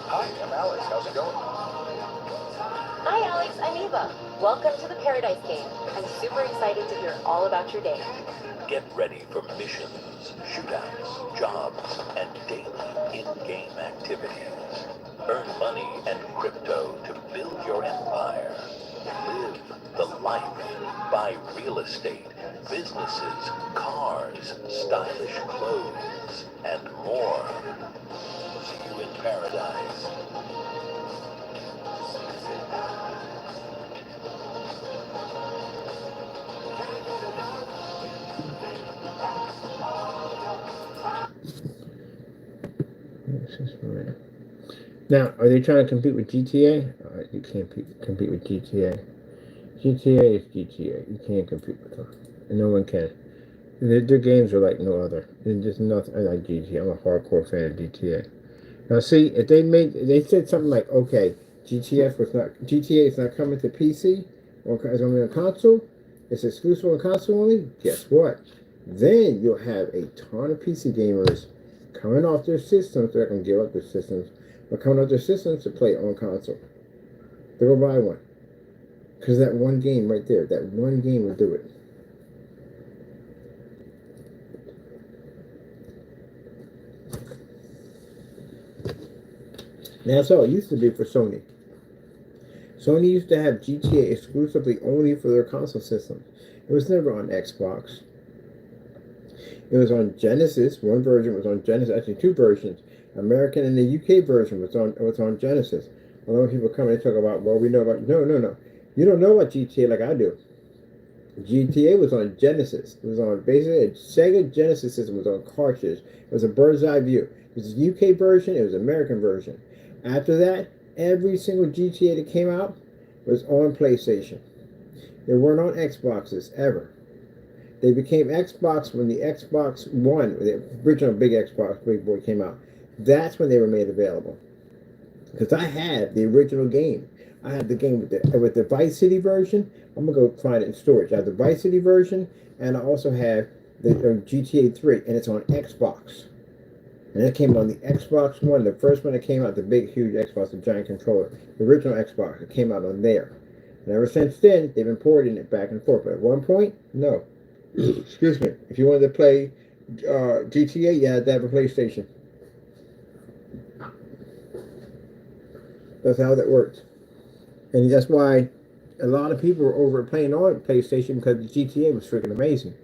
Hi, I'm Alex. How's it going? Hi, Alex. I'm Eva. Welcome to the Paradise Game. I'm super excited to hear all about your day. Get ready for missions, shootouts, jobs, and daily in-game activities. Earn money and crypto to build your empire. Live the life. Buy real estate, businesses, cars, stylish clothes, and more. See you in paradise. Now, are they trying to compete with GTA? You can't compete with GTA. GTA is GTA. You can't compete with them. And no one can. Their games are like no other. They're just nothing like GTA. I'm a hardcore fan of GTA. Now, see, if they said something like, okay, GTA is not coming to PC, or it's only on console, it's exclusive on console only, guess what? Then you'll have a ton of PC gamers coming off their systems, they're going to give up their systems, but coming off their systems to play on console. They'll go buy one. Because that one game right there, that one game will do it. Now, that's all it used to be for Sony. Sony used to have GTA exclusively only for their console systems. It was never on Xbox. It was on Genesis. One version was on Genesis. Actually, two versions. American and the UK version was on Genesis. A lot of people come and talk about, well, we know about. No, no, no. You don't know about GTA like I do. GTA was on Genesis. It was on basically a Sega Genesis system. It was on cartridge. It was a bird's eye view. It was a UK version. It was an American version. After that, every single GTA that came out was on PlayStation. They weren't on Xboxes ever. They became Xbox when the Xbox One, the original big Xbox big boy came out. That's when they were made available. Because I had the original game. I had the game with the Vice City version. I'm gonna go find it in storage. I have the Vice City version, and I also have the GTA 3, and it's on Xbox. And it came on the Xbox One, the first one that came out, the big, huge Xbox, the giant controller, the original Xbox. It came out on there. And ever since then, they've been porting it back and forth. But at one point, no. Excuse me. If you wanted to play GTA, you had to have a PlayStation. That's how that worked. And that's why a lot of people were over playing on PlayStation because the GTA was freaking amazing.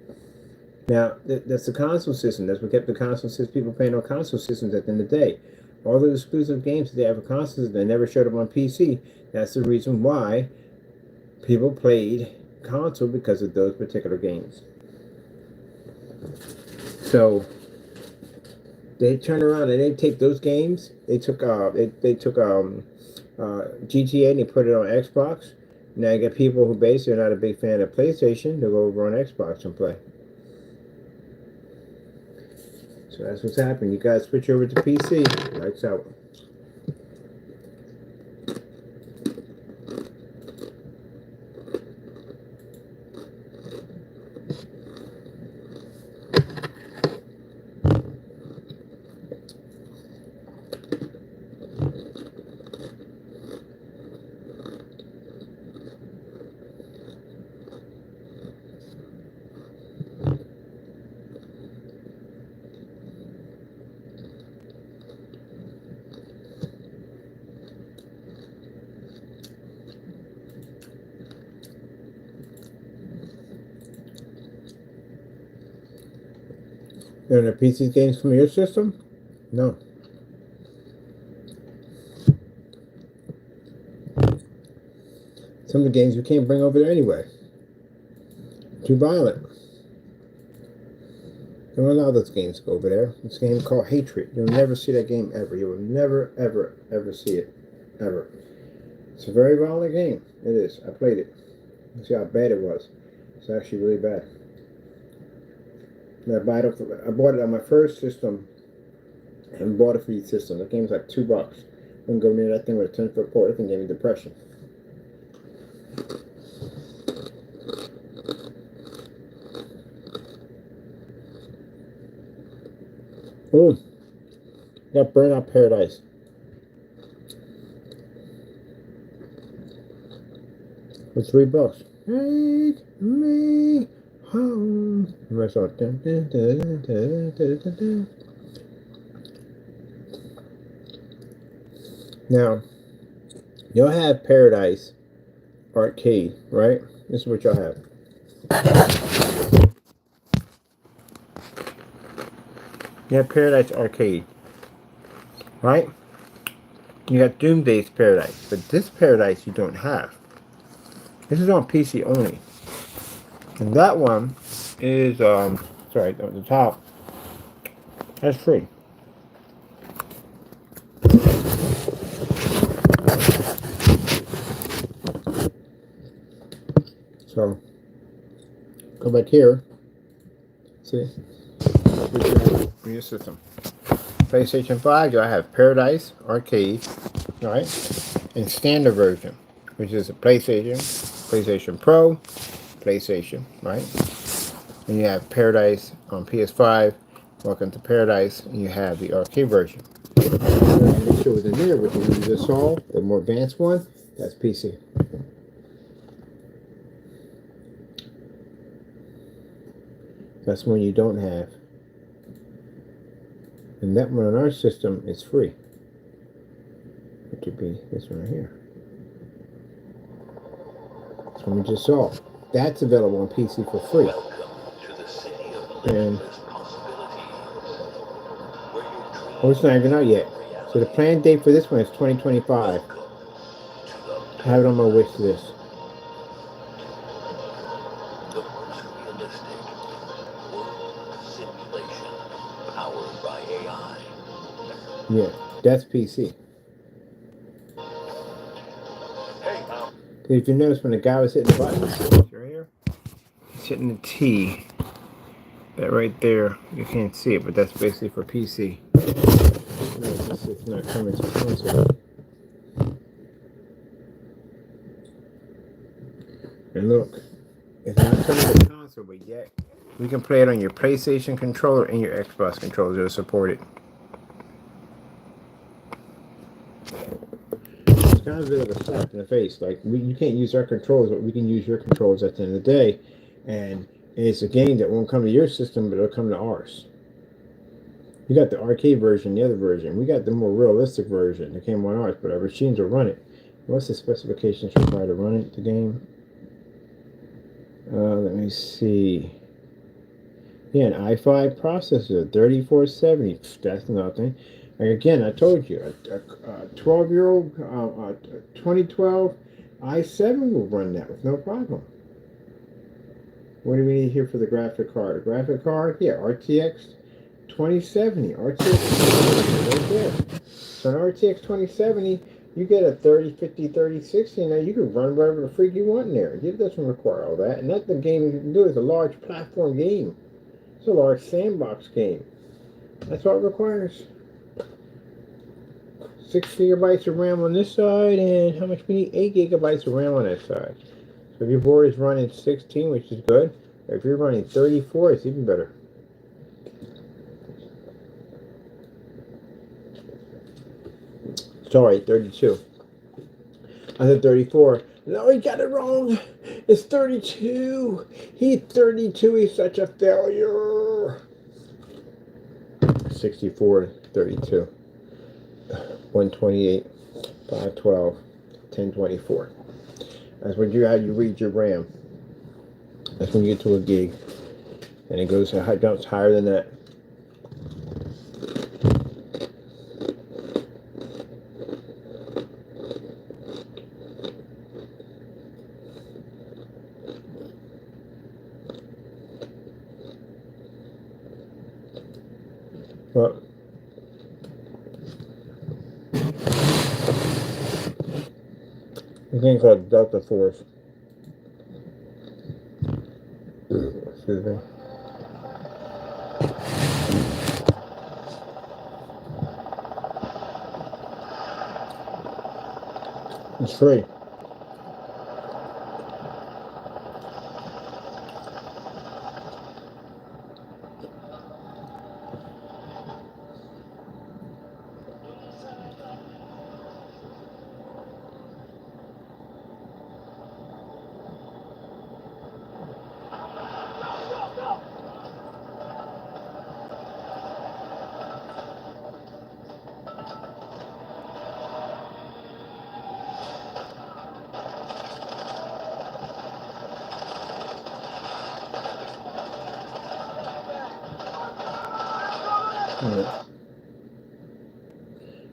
Now, that's the console system. That's what kept the console system, people playing on console systems at the end of the day. All the exclusive games that they have for consoles, they never showed up on PC. That's the reason why people played console, because of those particular games. So they turn around and they take those games. They took GTA and they put it on Xbox. Now you get people who basically are not a big fan of PlayStation. They'll go over on Xbox and play. So that's what's happening. You guys switch over to PC. Lights out. And the PC games from your system? No. Some of the games you can't bring over there anyway. Too violent. Don't allow those games to go over there. This game called Hatred. You'll never see that game ever. You will never, ever, ever see it. Ever. It's a very violent game. It is. I played it. You see how bad it was. It's actually really bad. And I bought it on my first system and bought it for each system. The game's like $2. I wouldn't go near that thing with a 10-foot pole. That thing gave me depression. Ooh, got Burnout Paradise. For $3. Take me home. The rest are dun, dun, dun, dun, dun, dun, dun. Now, y'all have Paradise Arcade, right? This is what y'all have. You have Paradise Arcade, right? You got Doomsday's Paradise, but this Paradise you don't have. This is on PC only. And that one is, sorry, at the top, that's free. So, go back here, see, in your system. PlayStation 5, you'll have Paradise Arcade, right? And standard version, which is a PlayStation Pro, PlayStation, right? And you have Paradise on PS5, Welcome to Paradise, and you have the arcade version. Make sure within there, which one you just saw, the more advanced one, that's PC. That's one you don't have. And that one on our system is free. It would be this one right here. This one we just saw. That's available on PC for free. And oh, it's not even out yet. So the planned date for this one is 2025. I have it on my wish list. Yeah, that's PC. If you notice when the guy was hitting the buttons, right here, he's hitting the T. That right there, you can't see it, but that's basically for PC. No, it's not coming to console. And look, it's not coming to console, but yet you can play it on your PlayStation controller and your Xbox controller. It'll support it. It's kind of a bit of a slap in the face. Like, you can't use our controls, but we can use your controls at the end of the day. And it's a game that won't come to your system, but it'll come to ours. You got the arcade version, the other version. We got the more realistic version that came on ours, but our machines will run it. What's the specifications required to run it, the game? Let me see. Yeah, an i5 processor, 3470. That's nothing. Like, again, I told you, a 12-year-old, 2012 i7 will run that with no problem. What do we need here for the graphic card? A graphic card? Yeah, RTX 2070. RTX 2070 right there. So an RTX 2070, you get a 3050, 3060. Now you can run whatever the freak you want in there. It doesn't require all that. And that's the game you can do. It's a large platform game. It's a large sandbox game. That's what it requires. 6 gigabytes of RAM on this side, and how much we need? 8 gigabytes of RAM on that side. So if your board is running 16, which is good. If you're running 34, it's even better. Sorry, 32. I said 34. No, he got it wrong. It's 32. He's 32. He's such a failure. 64, 32. 128, 512, 1024. That's when you read your RAM. That's when you get to a gig. And it goes jumps higher than that. Well, a game called Delta Force. Excuse me. It's free.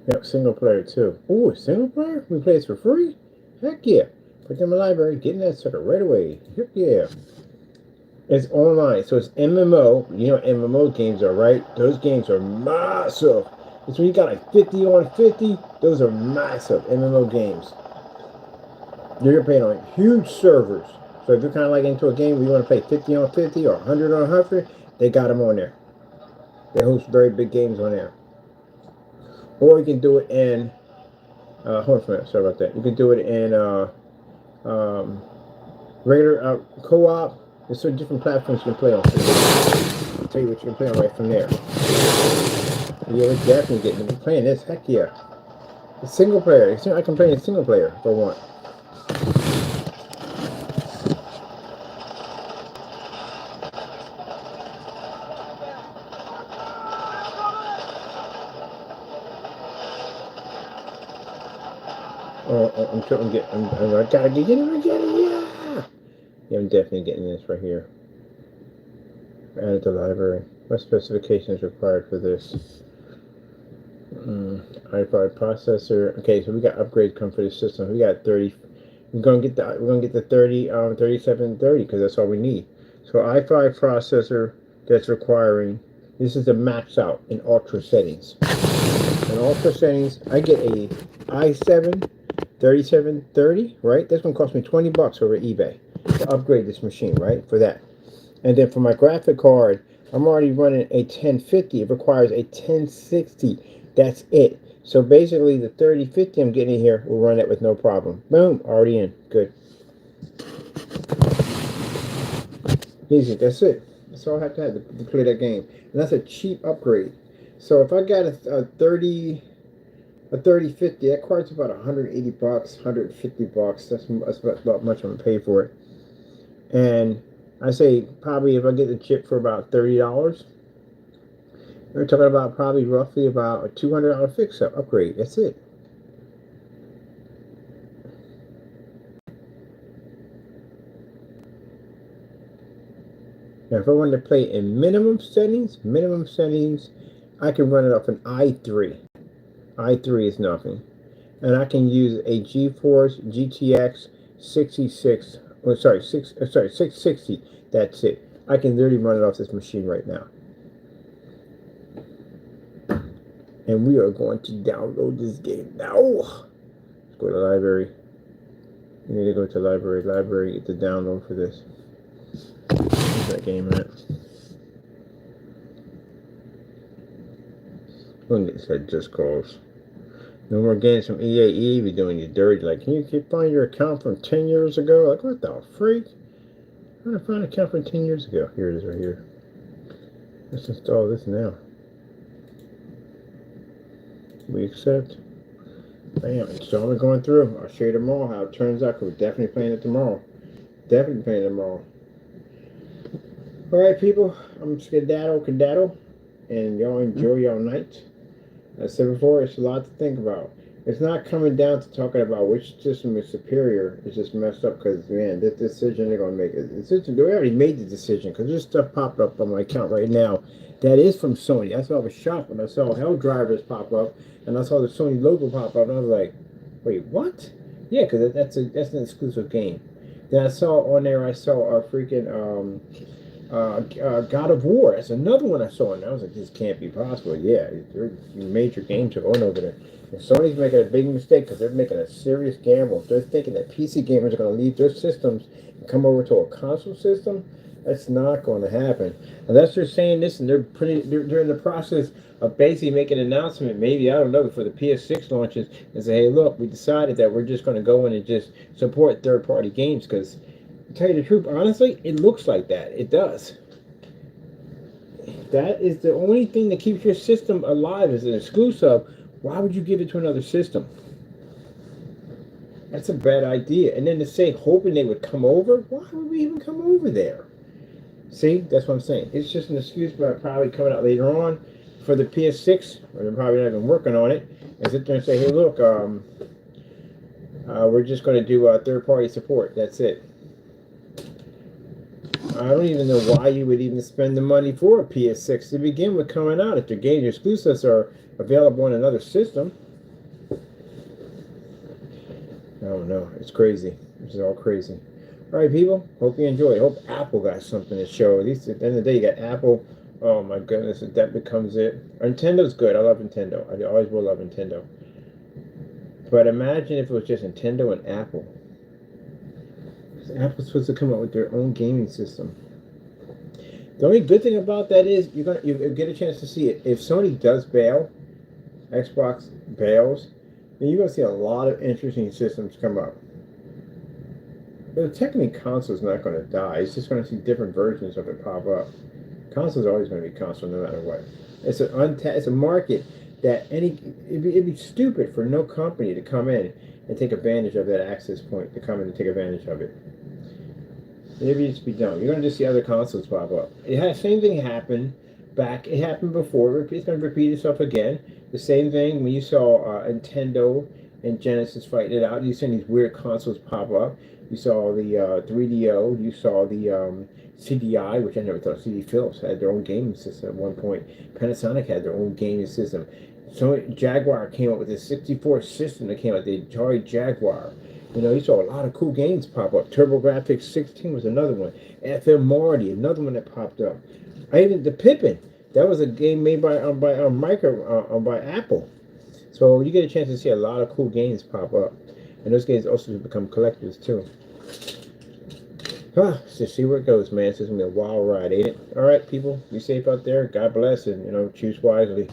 Yep, single player too. Ooh, single player? We play this for free? Heck yeah. Put them in the library, get in that sucker right away. Heck yeah. It's online, so it's MMO. You know what MMO games are, right? Those games are massive. It's when you got like 50 on 50. Those are massive MMO games. You're playing on huge servers. So if you're kind of like into a game where you want to play 50 on 50 or 100 on 100, they got them on there. They host very big games on there. Or you can do it in, hold on a minute, sorry about that. You can do it in regular co-op. There's some different platforms you can play on. I'll tell you what you can play on right from there. Yeah, we're definitely getting to playing this. Heck yeah. It's single player. I can play in single player if I want. I gotta get it, yeah! Yeah, I'm definitely getting this right here. Add it to the library. What specifications required for this? i5 processor. Okay, so we got upgrades come for the system. We got 30. We're gonna get the 3730 because that's all we need. So i5 processor that's requiring. This is the max out in ultra settings. In ultra settings, I get a i7 3730, right? That's gonna cost me $20 over eBay to upgrade this machine, right? For that. And then for my graphic card, I'm already running a 1050. It requires a 1060. That's it. So basically the 3050 I'm getting in here will run it with no problem. Boom, already in. Good. Easy, that's it. That's all I have to play that game. And that's a cheap upgrade. So if I got a 3050, that card's about $180, $150. That's about much I'm gonna pay for it. And I say probably if I get the chip for about $30, we're talking about probably roughly about a $200 fix-up upgrade. That's it. Now, if I wanted to play in minimum settings, I can run it off an i3. i3 is nothing. And I can use a GeForce GTX 660. That's it. I can literally run it off this machine right now. And we are going to download this game now. Let's go to the library. You need to go to library, get the download for this. Where's that game at? When it said just cause. No more games from EA be doing you dirty. Like, can you find your account from 10 years ago? Like, what the freak? I'm trying to find an account from 10 years ago. Here it is right here. Let's install this now. We accept. Bam, installment going through. I'll show you tomorrow how it turns out, because we're definitely playing it tomorrow. Definitely playing it tomorrow. Alright, people. I'm skedaddle, and y'all enjoy your night. As I said before, it's a lot to think about. It's not coming down to talking about which system is superior. It's just messed up because, man, this decision they're going to make. They already made the decision because there's stuff popped up on my account right now that is from Sony. That's why I was shocked when I saw Hell Drivers pop up and I saw the Sony logo pop up and I was like, wait, what? Yeah, because that's an exclusive game. Then I saw on there, I saw a freaking God of War. That's another one I saw, and I was like, this can't be possible. Yeah, your major games are going over there. And Sony's making a big mistake because they're making a serious gamble. They're thinking that PC gamers are going to leave their systems and come over to a console system. That's not going to happen unless they're saying this and they're in the process of basically making an announcement. Maybe I don't know before the PS6 launches and say, hey, look, we decided that we're just going to go in and just support third-party games because. To tell you the truth, honestly, it looks like that. It does. That is the only thing that keeps your system alive as an exclusive. Why would you give it to another system? That's a bad idea. And then to say, hoping they would come over, why would we even come over there? See, that's what I'm saying. It's just an excuse, but probably coming out later on for the PS6, or they're probably not even working on it, and sit there and say, hey, look, we're just going to do third-party support. That's it. I don't even know why you would even spend the money for a PS6 to begin with coming out if your game exclusives are available on another system. I don't know. It's crazy. This is all crazy. All right, people. Hope you enjoyed. Hope Apple got something to show. At least at the end of the day, you got Apple. Oh, my goodness. If that becomes it. Nintendo's good. I love Nintendo. I always will love Nintendo. But imagine if it was just Nintendo and Apple. Apple's supposed to come out with their own gaming system. The only good thing about that is you get a chance to see it. If Sony does bail, Xbox bails, then you're going to see a lot of interesting systems come up. But technically, console's not going to die. It's just going to see different versions of it pop up. Console's always going to be console no matter what. It's it's a market that it'd be stupid for no company to come in and take advantage of that access point, to come in and take advantage of it. Maybe it's be dumb. You're going to just see other consoles pop up. Same thing happened back. It happened before. It's going to repeat itself again. The same thing when you saw Nintendo and Genesis fighting it out. You seen these weird consoles pop up. You saw the 3DO. You saw the CDI, which I never thought. CD Philips had their own gaming system at one point. Panasonic had their own gaming system. So Jaguar came up with this 64 system that came out. The Atari Jaguar. You know, you saw a lot of cool games pop up. TurboGrafx 16 was another one. FM Marty, another one that popped up. Even the Pippin, that was a game made by Apple. So you get a chance to see a lot of cool games pop up, and those games also become collectors too. So see where it goes, man. It's just gonna be a wild ride, ain't it? All right, people, be safe out there. God bless, and choose wisely.